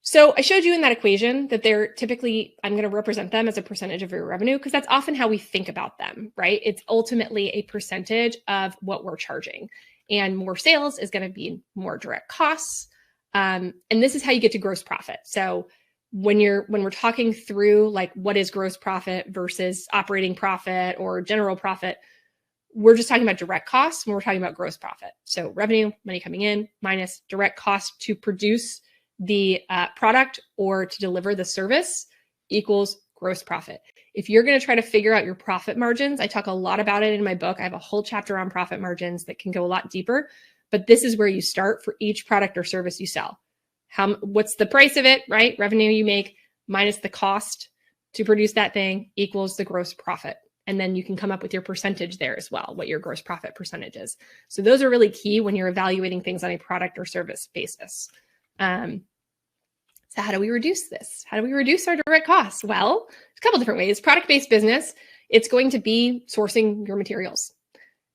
So I showed you in that equation that they're typically, I'm going to represent them as a percentage of your revenue because that's often how we think about them, right? It's ultimately a percentage of what we're charging, and more sales is going to be more direct costs. And this is how you get to gross profit. So when we're talking through like what is gross profit versus operating profit or general profit, we're just talking about direct costs when we're talking about gross profit. So revenue, money coming in, minus direct cost to produce the product or to deliver the service equals gross profit. If you're going to try to figure out your profit margins, I talk a lot about it in my book. I have a whole chapter on profit margins that can go a lot deeper, but this is where you start for each product or service you sell. What's the price of it, right? Revenue you make minus the cost to produce that thing equals the gross profit. And then you can come up with your percentage there as well, what your gross profit percentage is. So those are really key when you're evaluating things on a product or service basis. So how do we reduce this? How do we reduce our direct costs? Well, a couple different ways. Product-based business, it's going to be sourcing your materials.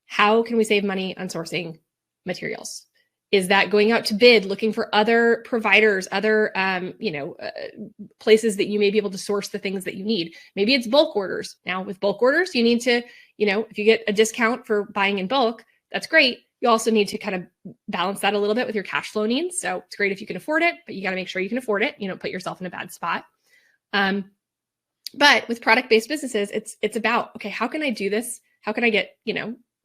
How can we save money on sourcing materials? Is that going out to bid, looking for other providers, other places that you may be able to source the things that you need? Maybe it's bulk orders. Now with bulk orders, you need to, if you get a discount for buying in bulk, that's great. You also need to kind of balance that a little bit with your cash flow needs. So it's great if you can afford it, but you got to make sure you can afford it. You don't put yourself in a bad spot. But with product-based businesses, it's about, okay, how can I do this? How can I get,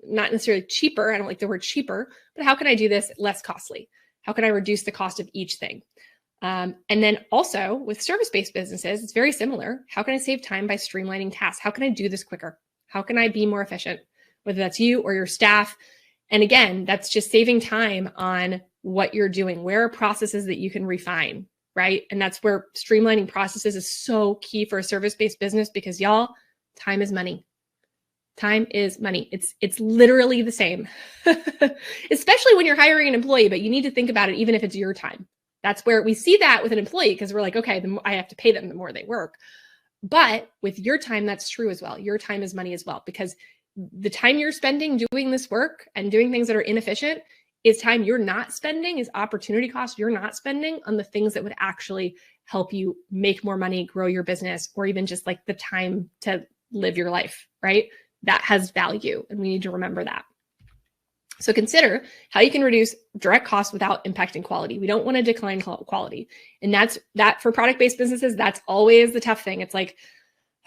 not necessarily cheaper. I don't like the word cheaper, but how can I do this less costly? How can I reduce the cost of each thing? And then also with service-based businesses, it's very similar. How can I save time by streamlining tasks? How can I do this quicker? How can I be more efficient? Whether that's you or your staff. And again, that's just saving time on what you're doing. Where are processes that you can refine, right? And that's where streamlining processes is so key for a service-based business because y'all, time is money. Time is money. It's literally the same, especially when you're hiring an employee, but you need to think about it even if it's your time. That's where we see that with an employee because we're like, okay, I have to pay them the more they work. But with your time, that's true as well. Your time is money as well, because the time you're spending doing this work and doing things that are inefficient is time you're not spending, is opportunity cost you're not spending on the things that would actually help you make more money, grow your business, or even just like the time to live your life, right? That has value, and we need to remember that. So consider how you can reduce direct costs without impacting quality. We don't want to decline quality. And that for product-based businesses, that's always the tough thing. It's like,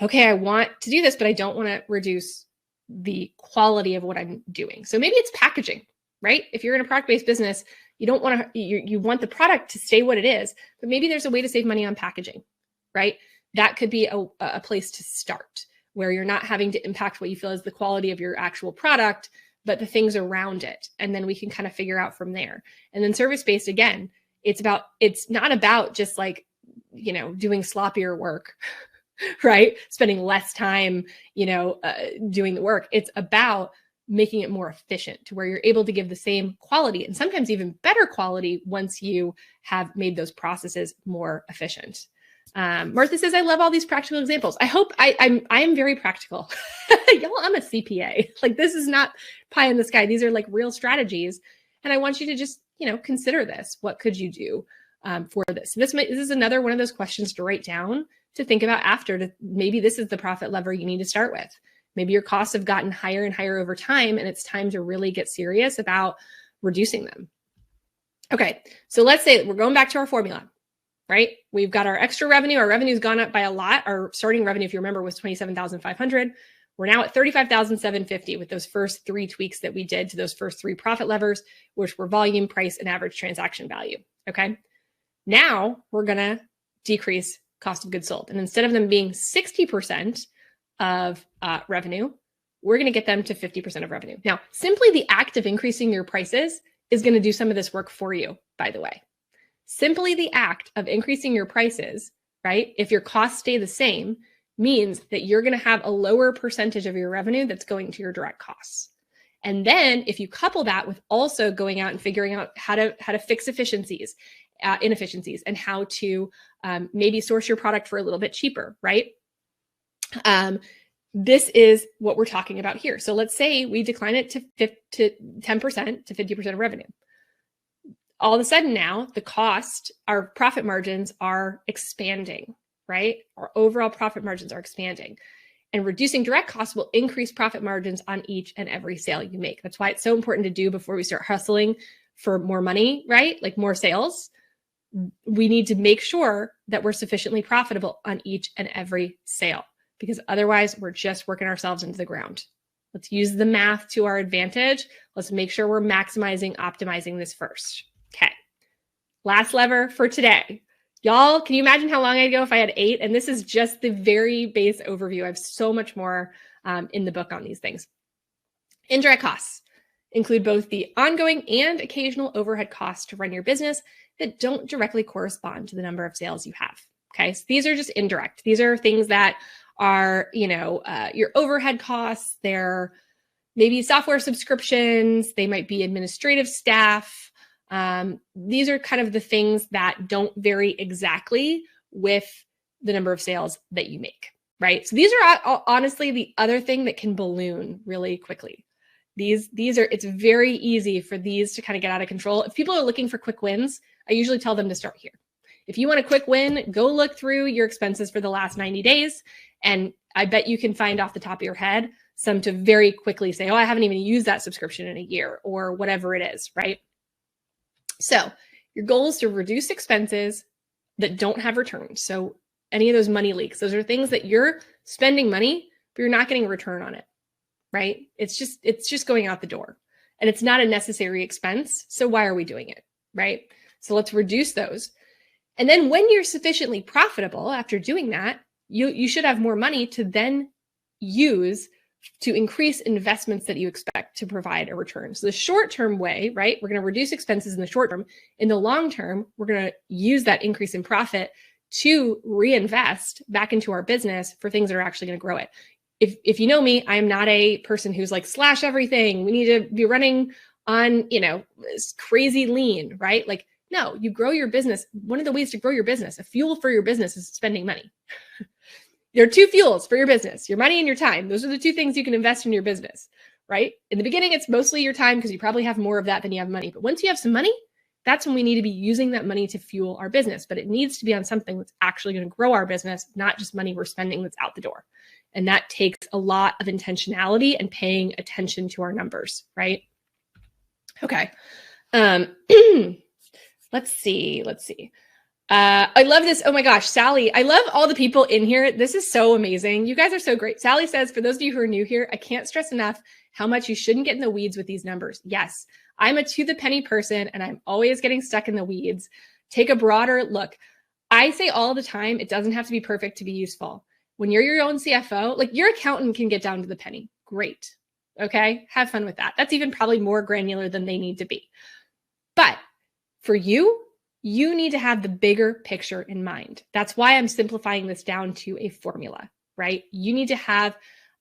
okay, I want to do this, but I don't want to reduce the quality of what I'm doing. So maybe it's packaging, right? If you're in a product-based business, you don't want to, you want the product to stay what it is, but maybe there's a way to save money on packaging, right? That could be a place to start, where you're not having to impact what you feel is the quality of your actual product, but the things around it. And then we can kind of figure out from there. And then service-based, again, it's not about just like, doing sloppier work, right? Spending less time, doing the work. It's about making it more efficient to where you're able to give the same quality and sometimes even better quality once you have made those processes more efficient. Martha says, I love all these practical examples. I hope I am very practical. Y'all, I'm a CPA. Like, this is not pie in the sky. These are like real strategies. And I want you to just, consider this. What could you do for this? This is another one of those questions to write down, to think about after. Maybe this is the profit lever you need to start with. Maybe your costs have gotten higher and higher over time, and it's time to really get serious about reducing them. Okay, so let's say we're going back to our formula. Right? We've got our extra revenue. Our revenue's gone up by a lot. Our starting revenue, if you remember, was $27,500. We're now at $35,750 with those first 3 tweaks that we did to those first 3 profit levers, which were volume, price, and average transaction value. Okay. Now we're going to decrease cost of goods sold. And instead of them being 60% of revenue, we're going to get them to 50% of revenue. Now, simply the act of increasing your prices is going to do some of this work for you, by the way. Simply the act of increasing your prices, right? If your costs stay the same, means that you're going to have a lower percentage of your revenue that's going to your direct costs. And then if you couple that with also going out and figuring out how to fix inefficiencies, and how to maybe source your product for a little bit cheaper, right? This is what we're talking about here. So let's say we decline it to 10% to 50% of revenue. All of a sudden now our profit margins are expanding, right? Our overall profit margins are expanding, and reducing direct costs will increase profit margins on each and every sale you make. That's why it's so important to do before we start hustling for more money, right? Like more sales. we need to make sure that we're sufficiently profitable on each and every sale, because otherwise we're just working ourselves into the ground. Let's use the math to our advantage. Let's make sure we're maximizing, optimizing this first. Okay. Last lever for today. Y'all, can you imagine how long I'd go if I had 8? And this is just the very base overview. I have so much more in the book on these things. Indirect costs include both the ongoing and occasional overhead costs to run your business that don't directly correspond to the number of sales you have. Okay, so these are just indirect. These are things that are, your overhead costs. They're maybe software subscriptions. They might be administrative staff. These are kind of the things that don't vary exactly with the number of sales that you make, right? So these are honestly the other thing that can balloon really quickly. It's very easy for these to kind of get out of control. If people are looking for quick wins, I usually tell them to start here. If you want a quick win, go look through your expenses for the last 90 days. And I bet you can find off the top of your head some to very quickly say, oh, I haven't even used that subscription in a year or whatever it is, right? So your goal is to reduce expenses that don't have returns. So any of those money leaks, those are things that you're spending money, but you're not getting a return on it, right? It's just going out the door and it's not a necessary expense. So why are we doing it, right? So let's reduce those. And then when you're sufficiently profitable after doing that, you should have more money to then use to increase investments that you expect to provide a return. So the short-term way, right? We're going to reduce expenses in the short term. In the long term, we're going to use that increase in profit to reinvest back into our business for things that are actually going to grow it. If you know me, I'm not a person who's like, slash everything. We need to be running on, crazy lean, right? Like, no, you grow your business. One of the ways to grow your business, a fuel for your business, is spending money. There are 2 fuels for your business, your money and your time. Those are the 2 things you can invest in your business, right? In the beginning, it's mostly your time because you probably have more of that than you have money. But once you have some money, that's when we need to be using that money to fuel our business. But it needs to be on something that's actually going to grow our business, not just money we're spending that's out the door. And that takes a lot of intentionality and paying attention to our numbers, right? Okay. Let's see. I love this. Oh my gosh, Sally. I love all the people in here. This is so amazing. You guys are so great. Sally says, for those of you who are new here, I can't stress enough how much you shouldn't get in the weeds with these numbers. Yes, I'm a to the penny person and I'm always getting stuck in the weeds. Take a broader look. I say all the time, it doesn't have to be perfect to be useful. When you're your own CFO, like your accountant can get down to the penny. Great. Okay. Have fun with that. That's even probably more granular than they need to be. But for you need to have the bigger picture in mind. That's why I'm simplifying this down to a formula, right? You need to have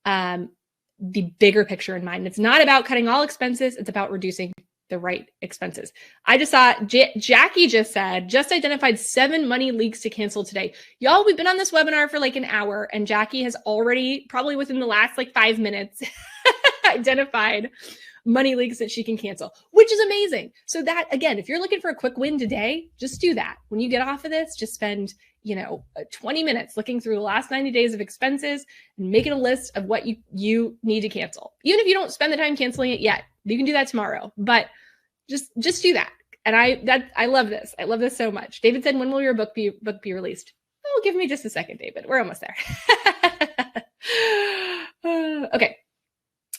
the bigger picture in mind. It's not about cutting all expenses. It's about reducing the right expenses. I just saw Jackie just said, just identified 7 money leaks to cancel today. Y'all, we've been on this webinar for like an hour and Jackie has already, probably within the last like 5 minutes, identified money leaks that she can cancel, which is amazing. So that, again, if you're looking for a quick win today, just do that. When you get off of this, just spend, 20 minutes looking through the last 90 days of expenses and making a list of what you need to cancel. Even if you don't spend the time canceling it yet, you can do that tomorrow, but just do that. And I love this. I love this so much. David said, when will your book be released? Oh, give me just a second, David. We're almost there. Okay.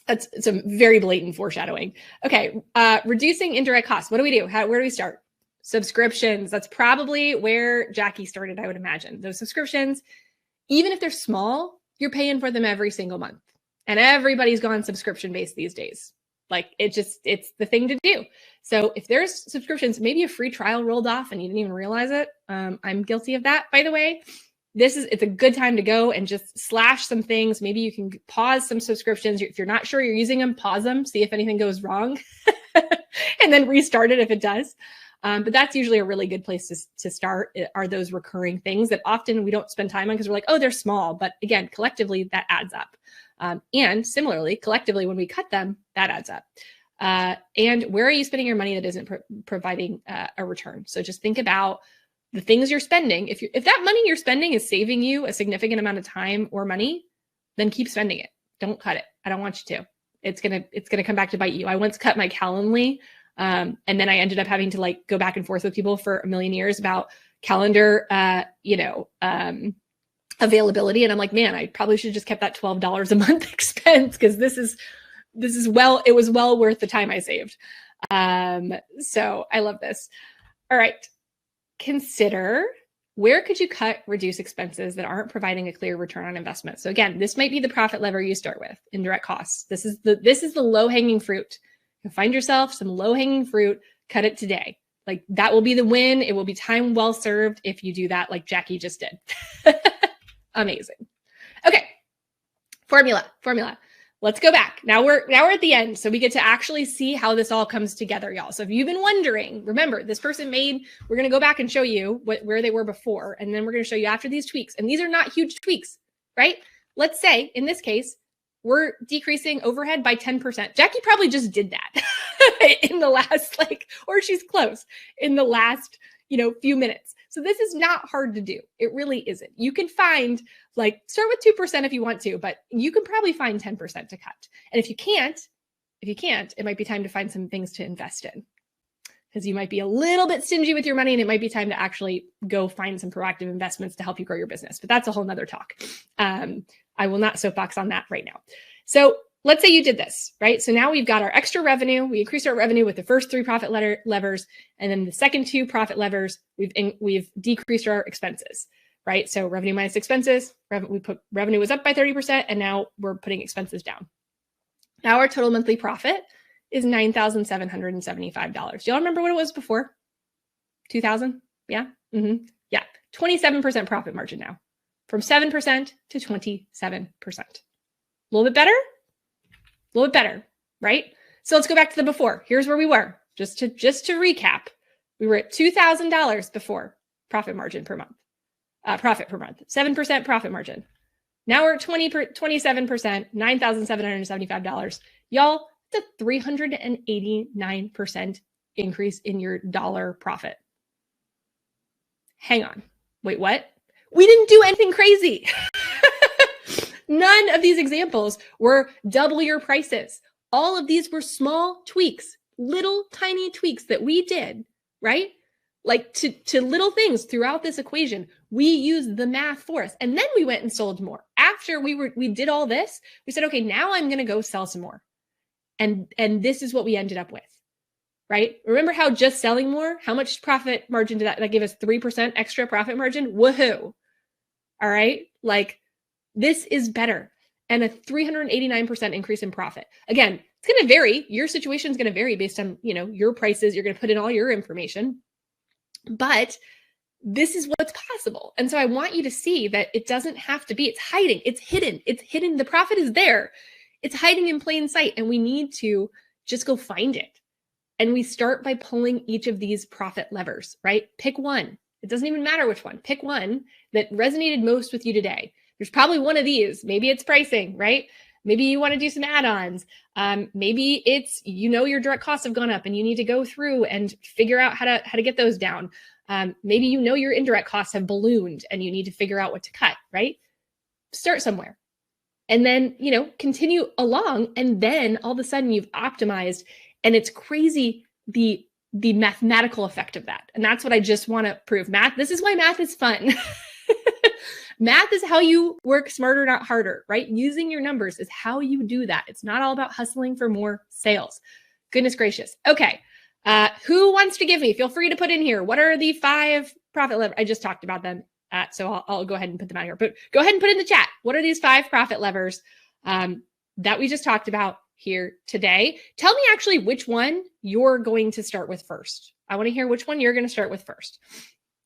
That's some very blatant foreshadowing. Okay. Reducing indirect costs. What do we do? Where do we start? Subscriptions. That's probably where Jackie started, I would imagine. Those subscriptions, even if they're small, you're paying for them every single month. And everybody's gone subscription-based these days. Like it's the thing to do. So if there's subscriptions, maybe a free trial rolled off and you didn't even realize it. I'm guilty of that, by the way. It's a good time to go and just slash some things. Maybe you can pause some subscriptions. If you're not sure you're using them, pause them, see if anything goes wrong, and then restart it if it does. But that's usually a really good place to start, are those recurring things that often we don't spend time on because we're like, oh, they're small. But again, collectively, that adds up. And similarly, collectively, when we cut them, that adds up. And where are you spending your money that isn't providing a return? So just think about the things you're spending. If that money you're spending is saving you a significant amount of time or money, then keep spending it. Don't cut it. I don't want you to. It's gonna come back to bite you. I once cut my Calendly And then I ended up having to like go back and forth with people for a million years about calendar, availability. And I'm like, man, I probably should have just kept that $12 a month expense, because it was well worth the time I saved. So I love this. All right. Consider, where could you cut, reduce expenses that aren't providing a clear return on investment? So again, this might be the profit lever you start with, indirect costs. This is the low-hanging fruit. You find yourself some low-hanging fruit, cut it today. Like that will be the win. It will be time well served if you do that like Jackie just did. Amazing. Okay. Formula. Let's go back. Now we're at the end. So we get to actually see how this all comes together, y'all. So if you've been wondering, remember this person we're going to go back and show you where they were before. And then we're going to show you after these tweaks. And these are not huge tweaks, right? Let's say in this case, we're decreasing overhead by 10%. Jackie probably just did that in the last, or she's close in the last, few minutes. So this is not hard to do. It really isn't. You can find, start with 2% if you want to, but you can probably find 10% to cut. And if you can't, it might be time to find some things to invest in, because you might be a little bit stingy with your money, and it might be time to actually go find some proactive investments to help you grow your business. But that's a whole nother talk. I will not soapbox on that right now. So let's say you did this, right? So now we've got our extra revenue. We increased our revenue with the first 3 profit levers. And then the second 2 profit levers, we've decreased our expenses, right? So revenue minus expenses, revenue was up by 30%. And now we're putting expenses down. Now our total monthly profit is $9,775. Do y'all remember what it was before? 2,000? Yeah. Mm-hmm. Yeah. 27% profit margin now, from 7% to 27%. A little bit better, right? So let's go back to the before. Here's where we were. Just to recap, we were at $2,000 before profit margin per month, profit per month, 7% profit margin. Now we're at 27%, $9,775. Y'all, it's a 389% increase in your dollar profit. Hang on. Wait, what? We didn't do anything crazy. None of these examples were double your prices. All of these were small tweaks, little tiny tweaks that we did, right? Like to little things throughout this equation. We used the math for us. And then we went and sold more. After we did all this, we said, okay, now I'm going to go sell some more. And this is what we ended up with, right? Remember how just selling more, how much profit margin did that give us? 3% extra profit margin? Woohoo. All right. This is better, and a 389% increase in profit. Again, it's going to vary. Your situation is going to vary based on, your prices. You're going to put in all your information, but this is what's possible. And so I want you to see that it doesn't have to be, it's hiding, it's hidden. The profit is there. It's hiding in plain sight, and we need to just go find it. And we start by pulling each of these profit levers, right? Pick one. It doesn't even matter which one. Pick one that resonated most with you today. There's probably one of these. Maybe it's pricing, right? Maybe you want to do some add-ons. Maybe it's, your direct costs have gone up and you need to go through and figure out how to get those down. Maybe your indirect costs have ballooned and you need to figure out what to cut, right? Start somewhere. And then, continue along. And then all of a sudden you've optimized, and it's crazy the mathematical effect of that. And that's what I just want to prove. Math, this is why math is fun. Math is how you work smarter, not harder, right? Using your numbers is how you do that. It's not all about hustling for more sales. Goodness gracious. Okay. Who wants to give me? Feel free to put in here. What are the 5 profit levers? I just talked about them. So I'll go ahead and put them out here. But go ahead and put in the chat. What are these 5 profit levers that we just talked about here today? Tell me actually which one you're going to start with first. I want to hear which one you're going to start with first.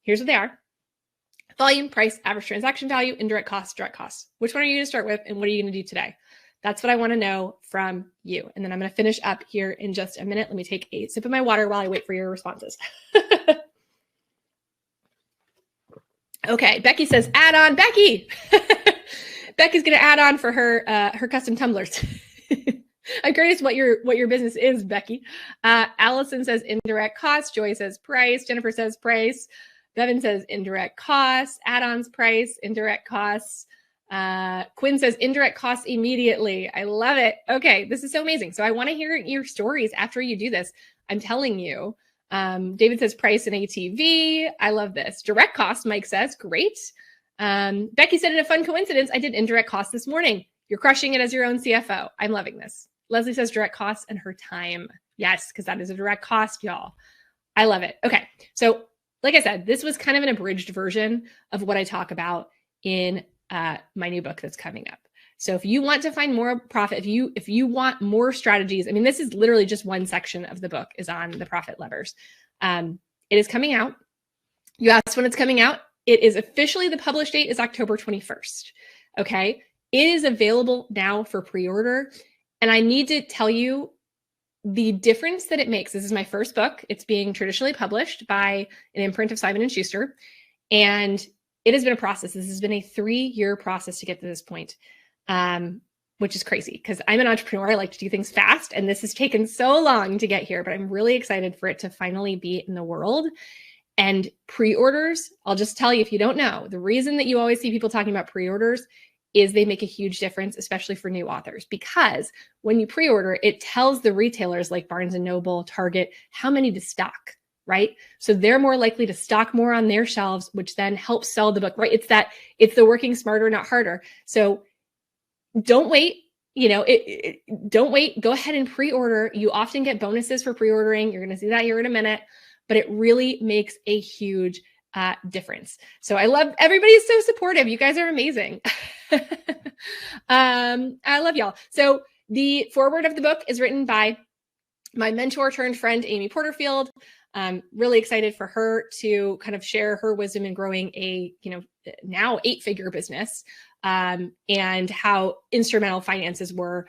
Here's what they are. Volume, price, average transaction value, indirect costs, direct costs. Which one are you going to start with, and what are you going to do today? That's what I want to know from you. And then I'm going to finish up here in just a minute. Let me take a sip of my water while I wait for your responses. Okay, Becky says, add on. Becky! Becky's going to add on for her custom tumblers. I'm curious what your business is, Becky. Allison says indirect costs. Joy says price. Jennifer says price. Bevan says indirect costs, add-ons price, indirect costs. Quinn says indirect costs immediately. I love it. Okay, this is so amazing. So I want to hear your stories after you do this. I'm telling you. David says price and ATV. I love this. Direct cost, Mike says, great. Becky said, in a fun coincidence, I did indirect costs this morning. You're crushing it as your own CFO. I'm loving this. Leslie says direct costs and her time. Yes, because that is a direct cost, y'all. I love it. Okay. So like I said, this was kind of an abridged version of what I talk about in my new book that's coming up. So if you want to find more profit, if you want more strategies, I mean, this is literally just one section of the book is on the profit levers. It is coming out. You asked when it's coming out. It is officially, the published date is October 21st. Okay. It is available now for pre-order. And I need to tell you the difference that it makes. This is my first book. It's being traditionally published by an imprint of Simon & Schuster. And it has been a process. This has been a 3-year process to get to this point, which is crazy because I'm an entrepreneur. I like to do things fast. And this has taken so long to get here, but I'm really excited for it to finally be in the world. And pre-orders, I'll just tell you, if you don't know, the reason that you always see people talking about pre-orders is they make a huge difference, especially for new authors, because when you pre-order, it tells the retailers like Barnes & Noble, Target, how many to stock, right? So they're more likely to stock more on their shelves, which then helps sell the book, right? It's the working smarter, not harder. So don't wait. Don't wait. Go ahead and pre-order. You often get bonuses for pre-ordering. You're going to see that here in a minute, but it really makes a huge difference. So I love, everybody's so supportive. You guys are amazing. I love y'all. So the foreword of the book is written by my mentor turned friend, Amy Porterfield. Really excited for her to kind of share her wisdom in growing a, now 8-figure business, and how instrumental finances were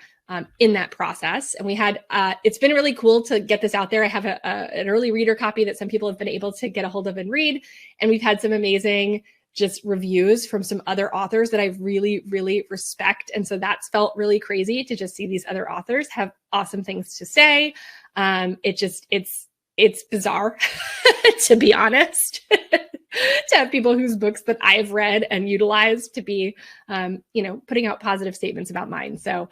in that process. And we had, it's been really cool to get this out there. I have an early reader copy that some people have been able to get a hold of and read. And we've had some amazing just reviews from some other authors that I really, really respect. And so that's felt really crazy to just see these other authors have awesome things to say. It's bizarre, to be honest, to have people whose books that I've read and utilized to be, putting out positive statements about mine. So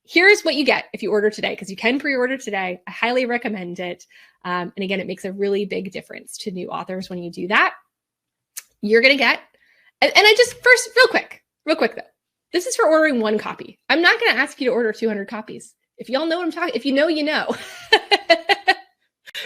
here's what you get if you order today, because you can pre-order today. I highly recommend it. And again, it makes a really big difference to new authors when you do that. You're going to get, and I just first, real quick though, this is for ordering 1 copy. I'm not going to ask you to order 200 copies. If y'all know what I'm talking, if you know, you know.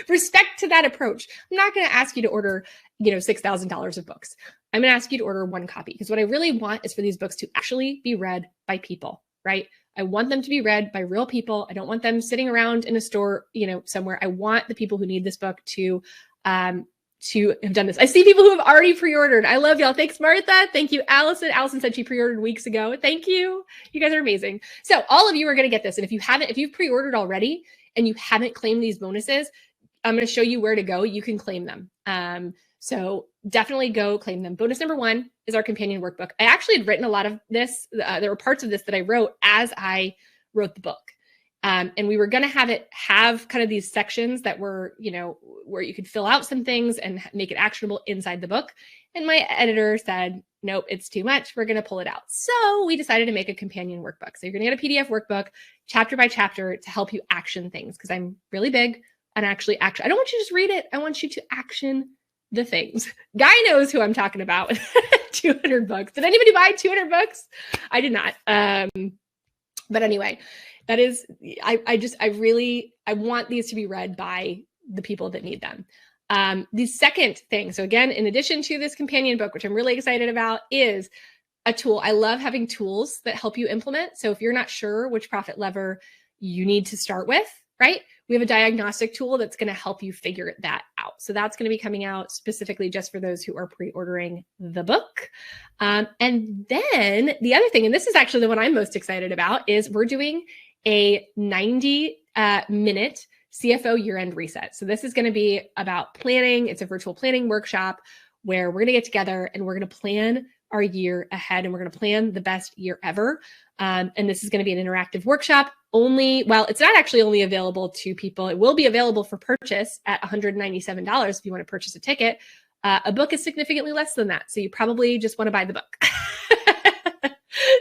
Respect to that approach. I'm not going to ask you to order, $6,000 of books. I'm going to ask you to order 1 copy, because what I really want is for these books to actually be read by people, right? I want them to be read by real people. I don't want them sitting around in a store, somewhere. I want the people who need this book to have done this. I see people who have already pre-ordered. I love y'all. Thanks, Martha. Thank you, Allison. Allison said she pre-ordered weeks ago. Thank you. You guys are amazing. So all of you are going to get this. And if you've pre-ordered already and you haven't claimed these bonuses, I'm going to show you where to go. You can claim them. So definitely go claim them. Bonus number 1 is our companion workbook. I actually had written a lot of this. There were parts of this that I wrote as I wrote the book. And we were going to have kind of these sections that were, where you could fill out some things and make it actionable inside the book. And my editor said, nope, it's too much. We're going to pull it out. So we decided to make a companion workbook. So you're going to get a PDF workbook chapter by chapter to help you action things, because I'm really big on actually action. I don't want you to just read it. I want you to action the things. Guy knows who I'm talking about. 200 books. Did anybody buy 200 books? I did not. But anyway, that is, I want these to be read by the people that need them. The second thing, so again, in addition to this companion book, which I'm really excited about, is a tool. I love having tools that help you implement. So if you're not sure which profit lever you need to start with, right? We have a diagnostic tool that's going to help you figure that out. So that's going to be coming out specifically just for those who are pre-ordering the book. And then the other thing, and this is actually the one I'm most excited about, is we're doing a 90-minute CFO year-end reset. So this is going to be about planning. It's a virtual planning workshop where we're going to get together and we're going to plan our year ahead, and we're going to plan the best year ever. And this is going to be an interactive workshop it's not actually only available to people. It will be available for purchase at $197 if you want to purchase a ticket. A book is significantly less than that. So you probably just want to buy the book.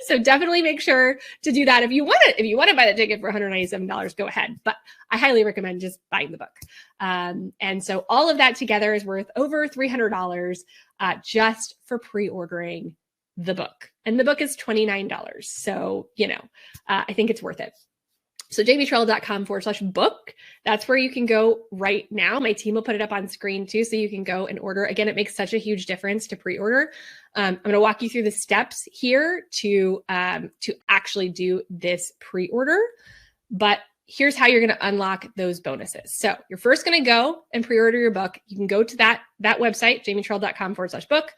So definitely make sure to do that. If you want to buy the ticket for $197, go ahead. But I highly recommend just buying the book. And so all of that together is worth over $300 just for pre-ordering the book. And the book is $29. So, I think it's worth it. So jamietrull.com/book. That's where you can go right now. My team will put it up on screen too, so you can go and order. Again, it makes such a huge difference to pre-order. I'm going to walk you through the steps here to actually do this pre-order. But here's how you're going to unlock those bonuses. So you're first going to go and pre-order your book. You can go to that website, jamietrull.com/book,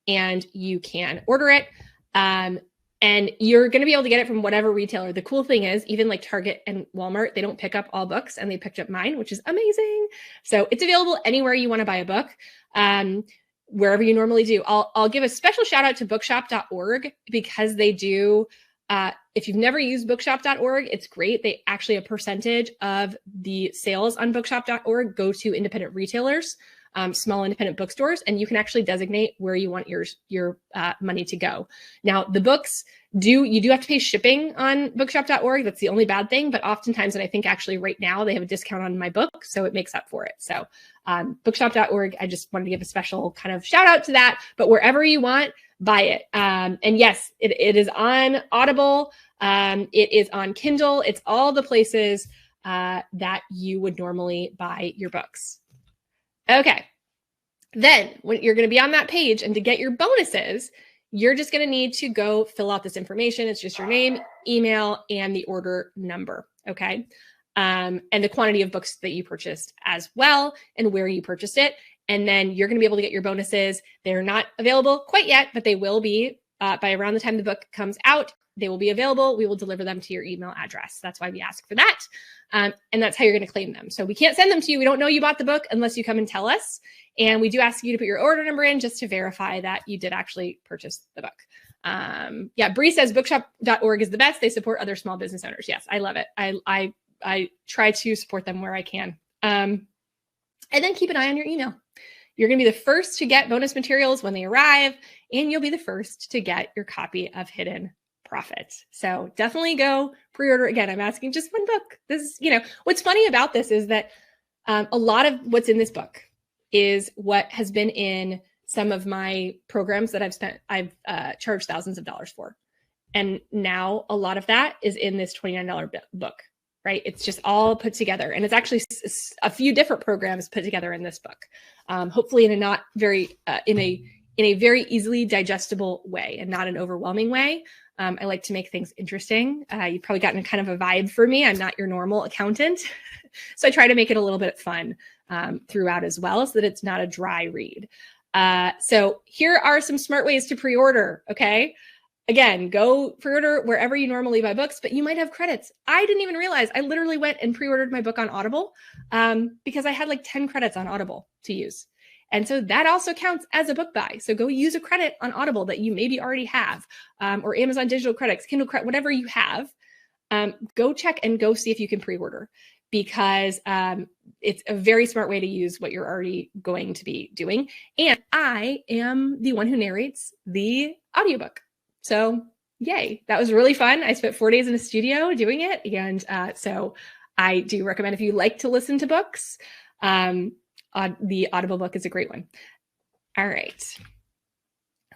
and you can order it. And you're going to be able to get it from whatever retailer. The cool thing is, even like Target and Walmart, they don't pick up all books, and they picked up mine, which is amazing. So it's available anywhere you want to buy a book, wherever you normally do. I'll give a special shout out to bookshop.org because they do, if you've never used bookshop.org, it's great. They actually, a percentage of the sales on bookshop.org go to independent retailers, small independent bookstores, and you can actually designate where you want your money to go. Now, the books you do have to pay shipping on bookshop.org. That's the only bad thing, but oftentimes, and I think actually right now they have a discount on my book, so it makes up for it. So bookshop.org, I just wanted to give a special kind of shout out to that, but wherever you want, buy it. And yes, it is on Audible. It is on Kindle. It's all the places that you would normally buy your books. Okay. Then when you're going to be on that page, and to get your bonuses, you're just going to need to go fill out this information. It's just your name, email, and the order number. Okay. And the quantity of books that you purchased as well, and where you purchased it. And then you're going to be able to get your bonuses. They're not available quite yet, but they will be by around the time the book comes out. They will be available. We will deliver them to your email address. That's why we ask for that. And that's how you're going to claim them. So we can't send them to you. We don't know you bought the book unless you come and tell us. And we do ask you to put your order number in just to verify that you did actually purchase the book. Bree says bookshop.org is the best. They support other small business owners. Yes, I love it. I try to support them where I can. And then keep an eye on your email. You're going to be the first to get bonus materials when they arrive, and you'll be the first to get your copy of Hidden Profit. So definitely go pre-order. Again, I'm asking just one book. This is, what's funny about this is that a lot of what's in this book is what has been in some of my programs that I've charged thousands of dollars for. And now a lot of that is in this $29 book, right? It's just all put together. And it's actually a few different programs put together in this book. Hopefully in a not very, in a very easily digestible way and not an overwhelming way. I like to make things interesting. You've probably gotten kind of a vibe for me. I'm not your normal accountant. So I try to make it a little bit fun throughout as well, so that it's not a dry read. So here are some smart ways to pre-order. Okay. Again, go pre-order wherever you normally buy books, but you might have credits. I didn't even realize I literally went and pre-ordered my book on Audible because I had like 10 credits on Audible to use. And so that also counts as a book buy. So go use a credit on Audible that you maybe already have, or Amazon digital credits, Kindle credit, whatever you have. Go check and go see if you can pre-order, because it's a very smart way to use what you're already going to be doing. And I am the one who narrates the audiobook. So yay, that was really fun. I spent 4 days in a studio doing it. And so I do recommend, if you like to listen to books, the Audible book is a great one. All right.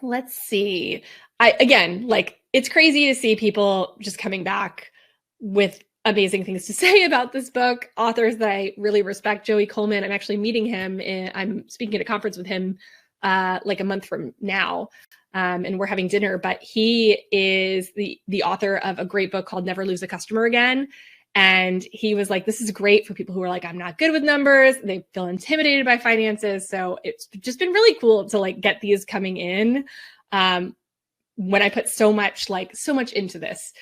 Let's see. It's crazy to see people just coming back with amazing things to say about this book. Authors that I really respect, Joey Coleman. I'm actually meeting him. I'm speaking at a conference with him like a month from now. And we're having dinner, but he is the author of a great book called Never Lose a Customer Again. And he was like, this is great for people who are like, I'm not good with numbers. They feel intimidated by finances. So it's just been really cool to like get these coming in when I put so much into this.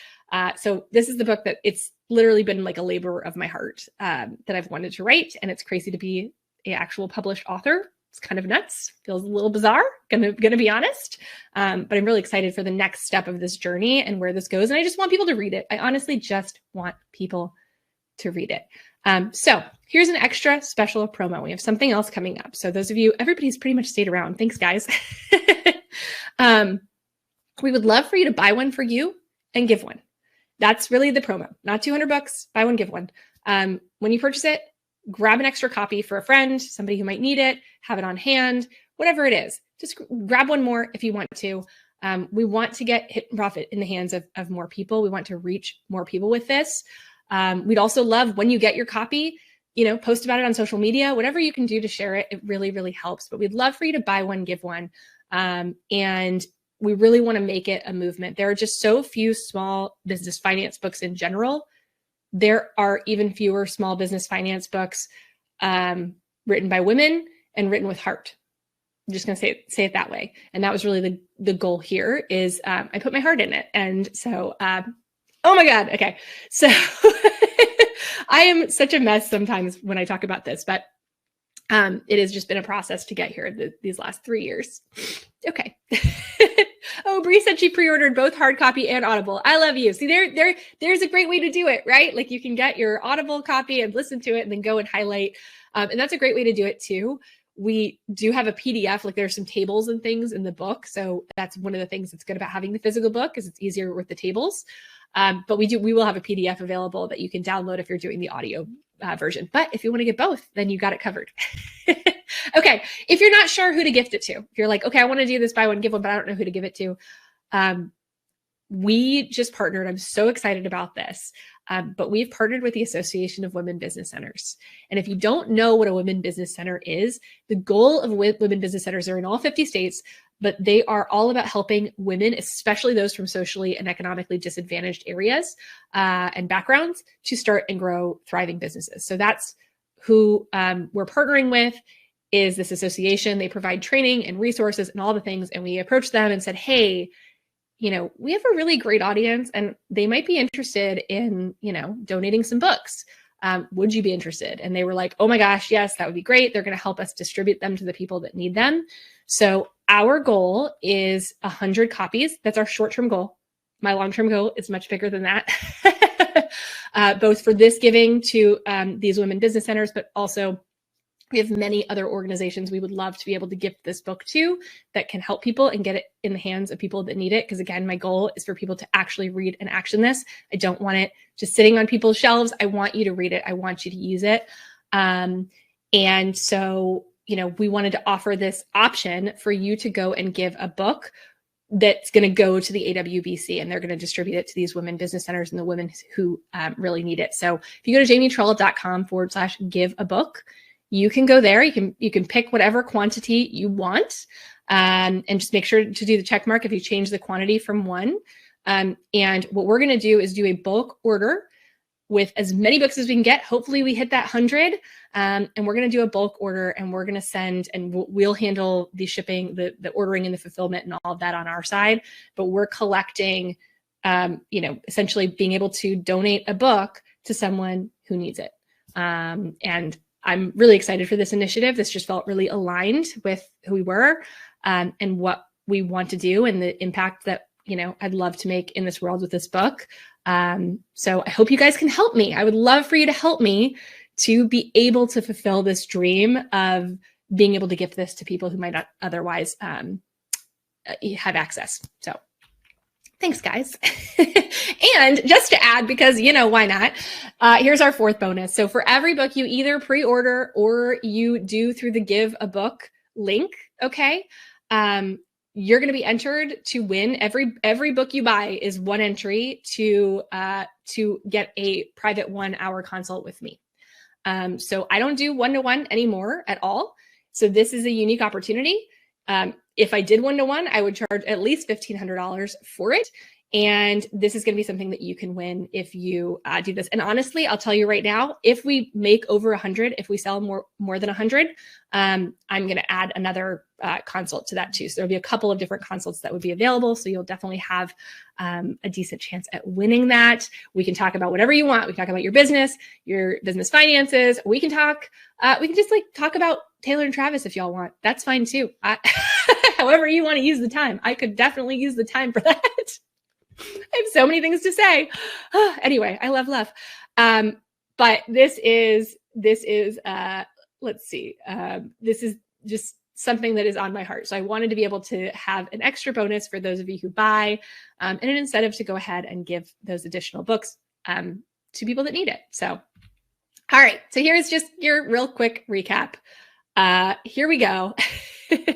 So this is the book that it's literally been like a labor of my heart that I've wanted to write. And it's crazy to be an actual published author. It's kind of nuts. Feels a little bizarre, gonna be honest. But I'm really excited for the next step of this journey and where this goes. And I just want people to read it. I honestly just want people to read it. So here's an extra special promo. We have something else coming up. So those of you, everybody's pretty much stayed around. Thanks, guys. We would love for you to buy one for you and give one. That's really the promo, not $200, buy one, give one. When you purchase it, grab an extra copy for a friend, somebody who might need it, have it on hand, whatever it is. Just grab one more if you want to. We want to get Hit and Profit in the hands of more people. We want to reach more people with this. We'd also love when you get your copy, post about it on social media, whatever you can do to share it. It really, really helps. But we'd love for you to buy one, give one. And we really want to make it a movement. There are just so few small business finance books in general. There are even fewer small business finance books written by women and written with heart. I'm just going to say it that way. And that was really the goal here is I put my heart in it. And so, oh my God. Okay. So I am such a mess sometimes when I talk about this, but it has just been a process to get here these last 3 years. Okay. Oh, Bree said she pre-ordered both hard copy and Audible. I love you. See, there's a great way to do it, right? Like you can get your Audible copy and listen to it and then go and highlight. And that's a great way to do it too. We do have a PDF, like there's some tables and things in the book. So that's one of the things that's good about having the physical book is it's easier with the tables. But we will have a PDF available that you can download if you're doing the audio version. But if you want to get both, then you got it covered. Okay. If you're not sure who to gift it to, if you're like, okay, I want to do this buy one, give one, but I don't know who to give it to. We just partnered. I'm so excited about this. But we've partnered with the Association of Women Business Centers. And if you don't know what a Women Business Center is, the goal of Women Business Centers are in all 50 states, but they are all about helping women, especially those from socially and economically disadvantaged areas and backgrounds, to start and grow thriving businesses. So that's who we're partnering with, is this association. They provide training and resources and all the things. And we approached them and said, hey, we have a really great audience and they might be interested in, donating some books. Would you be interested? And they were like, oh my gosh, yes, that would be great. They're going to help us distribute them to the people that need them. So our goal is 100 copies. That's our short-term goal. My long-term goal is much bigger than that, both for this giving to these women business centers, but also we have many other organizations we would love to be able to gift this book to that can help people and get it in the hands of people that need it. Because again, my goal is for people to actually read and action this. I don't want it just sitting on people's shelves. I want you to read it. I want you to use it. And so, we wanted to offer this option for you to go and give a book that's going to go to the AWBC and they're going to distribute it to these women business centers and the women who really need it. So if you go to jamietrull.com/give a book, you can go there. You can pick whatever quantity you want, and just make sure to do the check mark if you change the quantity from one. And what we're going to do is do a bulk order with as many books as we can get. Hopefully we hit that 100. And we're going to do a bulk order and we're going to send, and we'll handle the shipping, the ordering and the fulfillment and all of that on our side. But we're collecting, essentially being able to donate a book to someone who needs it. And I'm really excited for this initiative. This just felt really aligned with who we were and what we want to do and the impact that, I'd love to make in this world with this book. So I hope you guys can help me. I would love for you to help me to be able to fulfill this dream of being able to gift this to people who might not otherwise have access. So thanks, guys. And just to add, because, why not? Here's our fourth bonus. So for every book you either pre-order or you do through the Give a Book link, okay, you're going to be entered to win. Every book you buy is one entry to get a private 1-hour consult with me. So I don't do one-to-one anymore at all. So this is a unique opportunity. If I did one-to-one, I would charge at least $1,500 for it. And this is going to be something that you can win if you do this. And honestly, I'll tell you right now, if we make over 100, if we sell more than 100, I'm going to add another consult to that too. So there'll be a couple of different consults that would be available. So you'll definitely have a decent chance at winning that. We can talk about whatever you want. We can talk about your business finances. We can just talk about Taylor and Travis if y'all want. That's fine too. However you want to use the time. I could definitely use the time for that. I have so many things to say. Anyway, I love. But this is let's see. This is just something that is on my heart. So I wanted to be able to have an extra bonus for those of you who buy, and an incentive to go ahead and give those additional books to people that need it. So, all right. So here's just your real quick recap. Here we go. You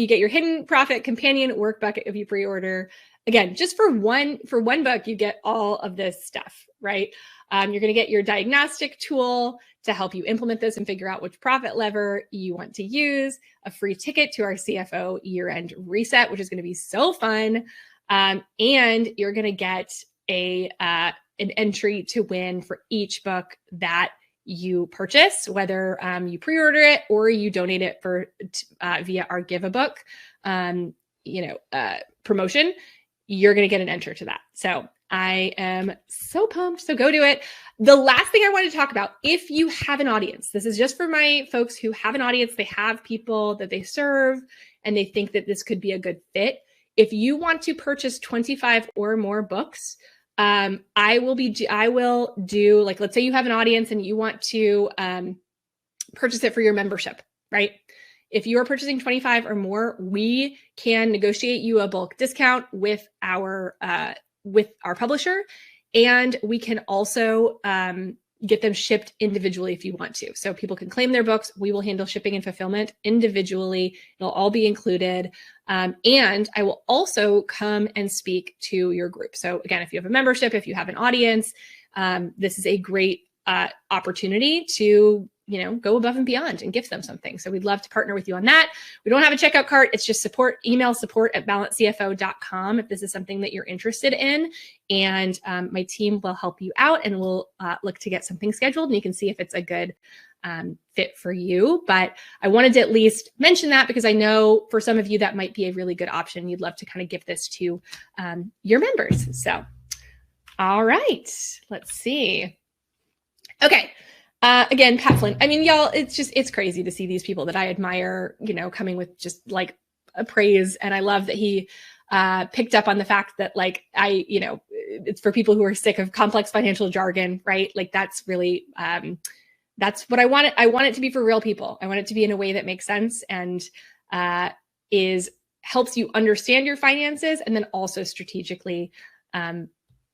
get your hidden profit companion workbook if you pre-order. Again, just for one book, you get all of this stuff, right? You're going to get your diagnostic tool to help you implement this and figure out which profit lever you want to use, a free ticket to our CFO year-end reset, which is going to be so fun. And you're going to get an entry to win for each book that you purchase, whether you pre-order it or you donate it via our Give a Book, promotion. You're going to get an enter to that. So I am so pumped. So go do it. The last thing I wanted to talk about, if you have an audience, this is just for my folks who have an audience, they have people that they serve, and they think that this could be a good fit. If you want to purchase 25 or more books, I will do, like, let's say you have an audience and you want to purchase it for your membership, right? If you are purchasing 25 or more, we can negotiate you a bulk discount with our publisher, and we can also get them shipped individually if you want to. So people can claim their books. We will handle shipping and fulfillment individually. It'll all be included. And I will also come and speak to your group. So again, if you have a membership, if you have an audience, this is a great opportunity to go above and beyond and gift them something. So we'd love to partner with you on that. We don't have a checkout cart. It's just email support@balancedcfo.com if this is something that you're interested in. And my team will help you out, and we'll look to get something scheduled, and you can see if it's a good fit for you. But I wanted to at least mention that because I know for some of you that might be a really good option. You'd love to kind of give this to your members. So, all right, let's see. Okay. Again, Pat Flynn. I mean, y'all, it's crazy to see these people that I admire, coming with just like a praise. And I love that he picked up on the fact that it's for people who are sick of complex financial jargon, right? Like that's really, that's what I want it. I want it to be for real people. I want it to be in a way that makes sense and helps you understand your finances, and then also strategically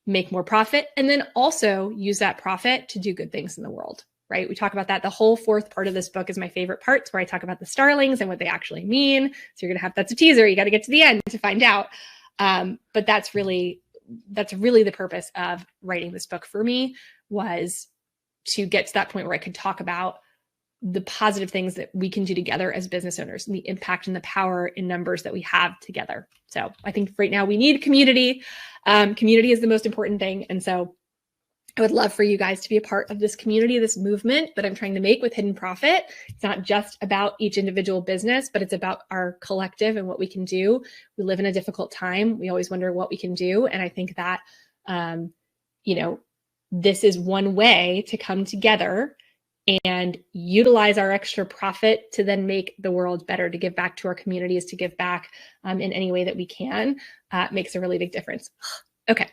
make more profit, and then also use that profit to do good things in the world. Right? We talk about that. The whole fourth part of this book is my favorite parts, where I talk about the starlings and what they actually mean. So that's a teaser. You got to get to the end to find out. But that's really the purpose of writing this book for me, was to get to that point where I could talk about the positive things that we can do together as business owners, and the impact and the power in numbers that we have together. So I think right now we need community. Community is the most important thing. And so I would love for you guys to be a part of this community, this movement that I'm trying to make with Hidden Profit. It's not just about each individual business, but it's about our collective and what we can do. We live in a difficult time. We always wonder what we can do. And I think that, this is one way to come together and utilize our extra profit to then make the world better, to give back to our communities, to give back in any way that we can. Makes a really big difference. Okay.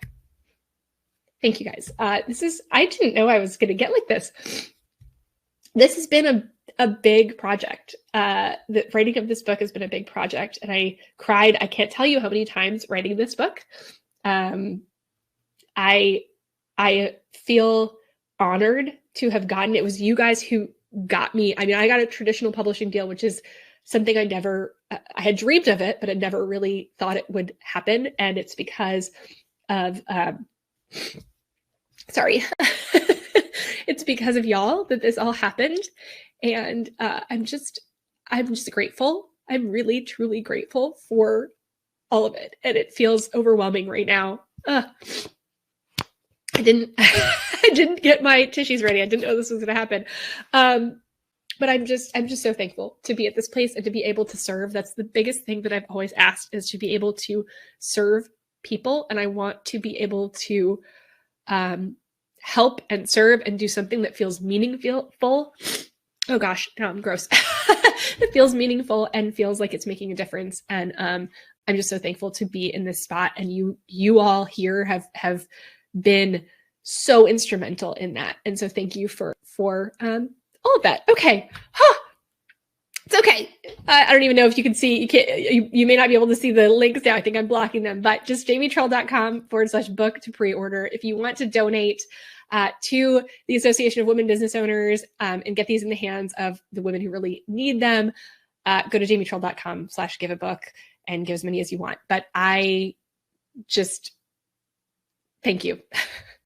Thank you guys. I didn't know I was going to get like this. This has been a big project. The writing of this book has been a big project, and I cried. I can't tell you how many times writing this book. I feel honored to have gotten, it was you guys who got me. I mean, I got a traditional publishing deal, which is something I had dreamed of it, but I never really thought it would happen. And it's because of, it's because of y'all that this all happened. And I'm just grateful. I'm really, truly grateful for all of it. And it feels overwhelming right now. I didn't get my tissues ready. I didn't know this was going to happen. But I'm just so thankful to be at this place and to be able to serve. That's the biggest thing that I've always asked, is to be able to serve people. And I want to be able to help and serve and do something that feels meaningful. Oh gosh, no, I'm gross. It feels meaningful and feels like it's making a difference. And I'm just so thankful to be in this spot. And you all here have been so instrumental in that. And so thank you for all of that. Okay. It's okay. I don't even know if you can see, you may not be able to see the links now. I think I'm blocking them, but just jamietrull.com/book to pre-order. If you want to donate to the Association of Women Business Owners and get these in the hands of the women who really need them, go to jamietrull.com/give a book and give as many as you want. But I just, thank you.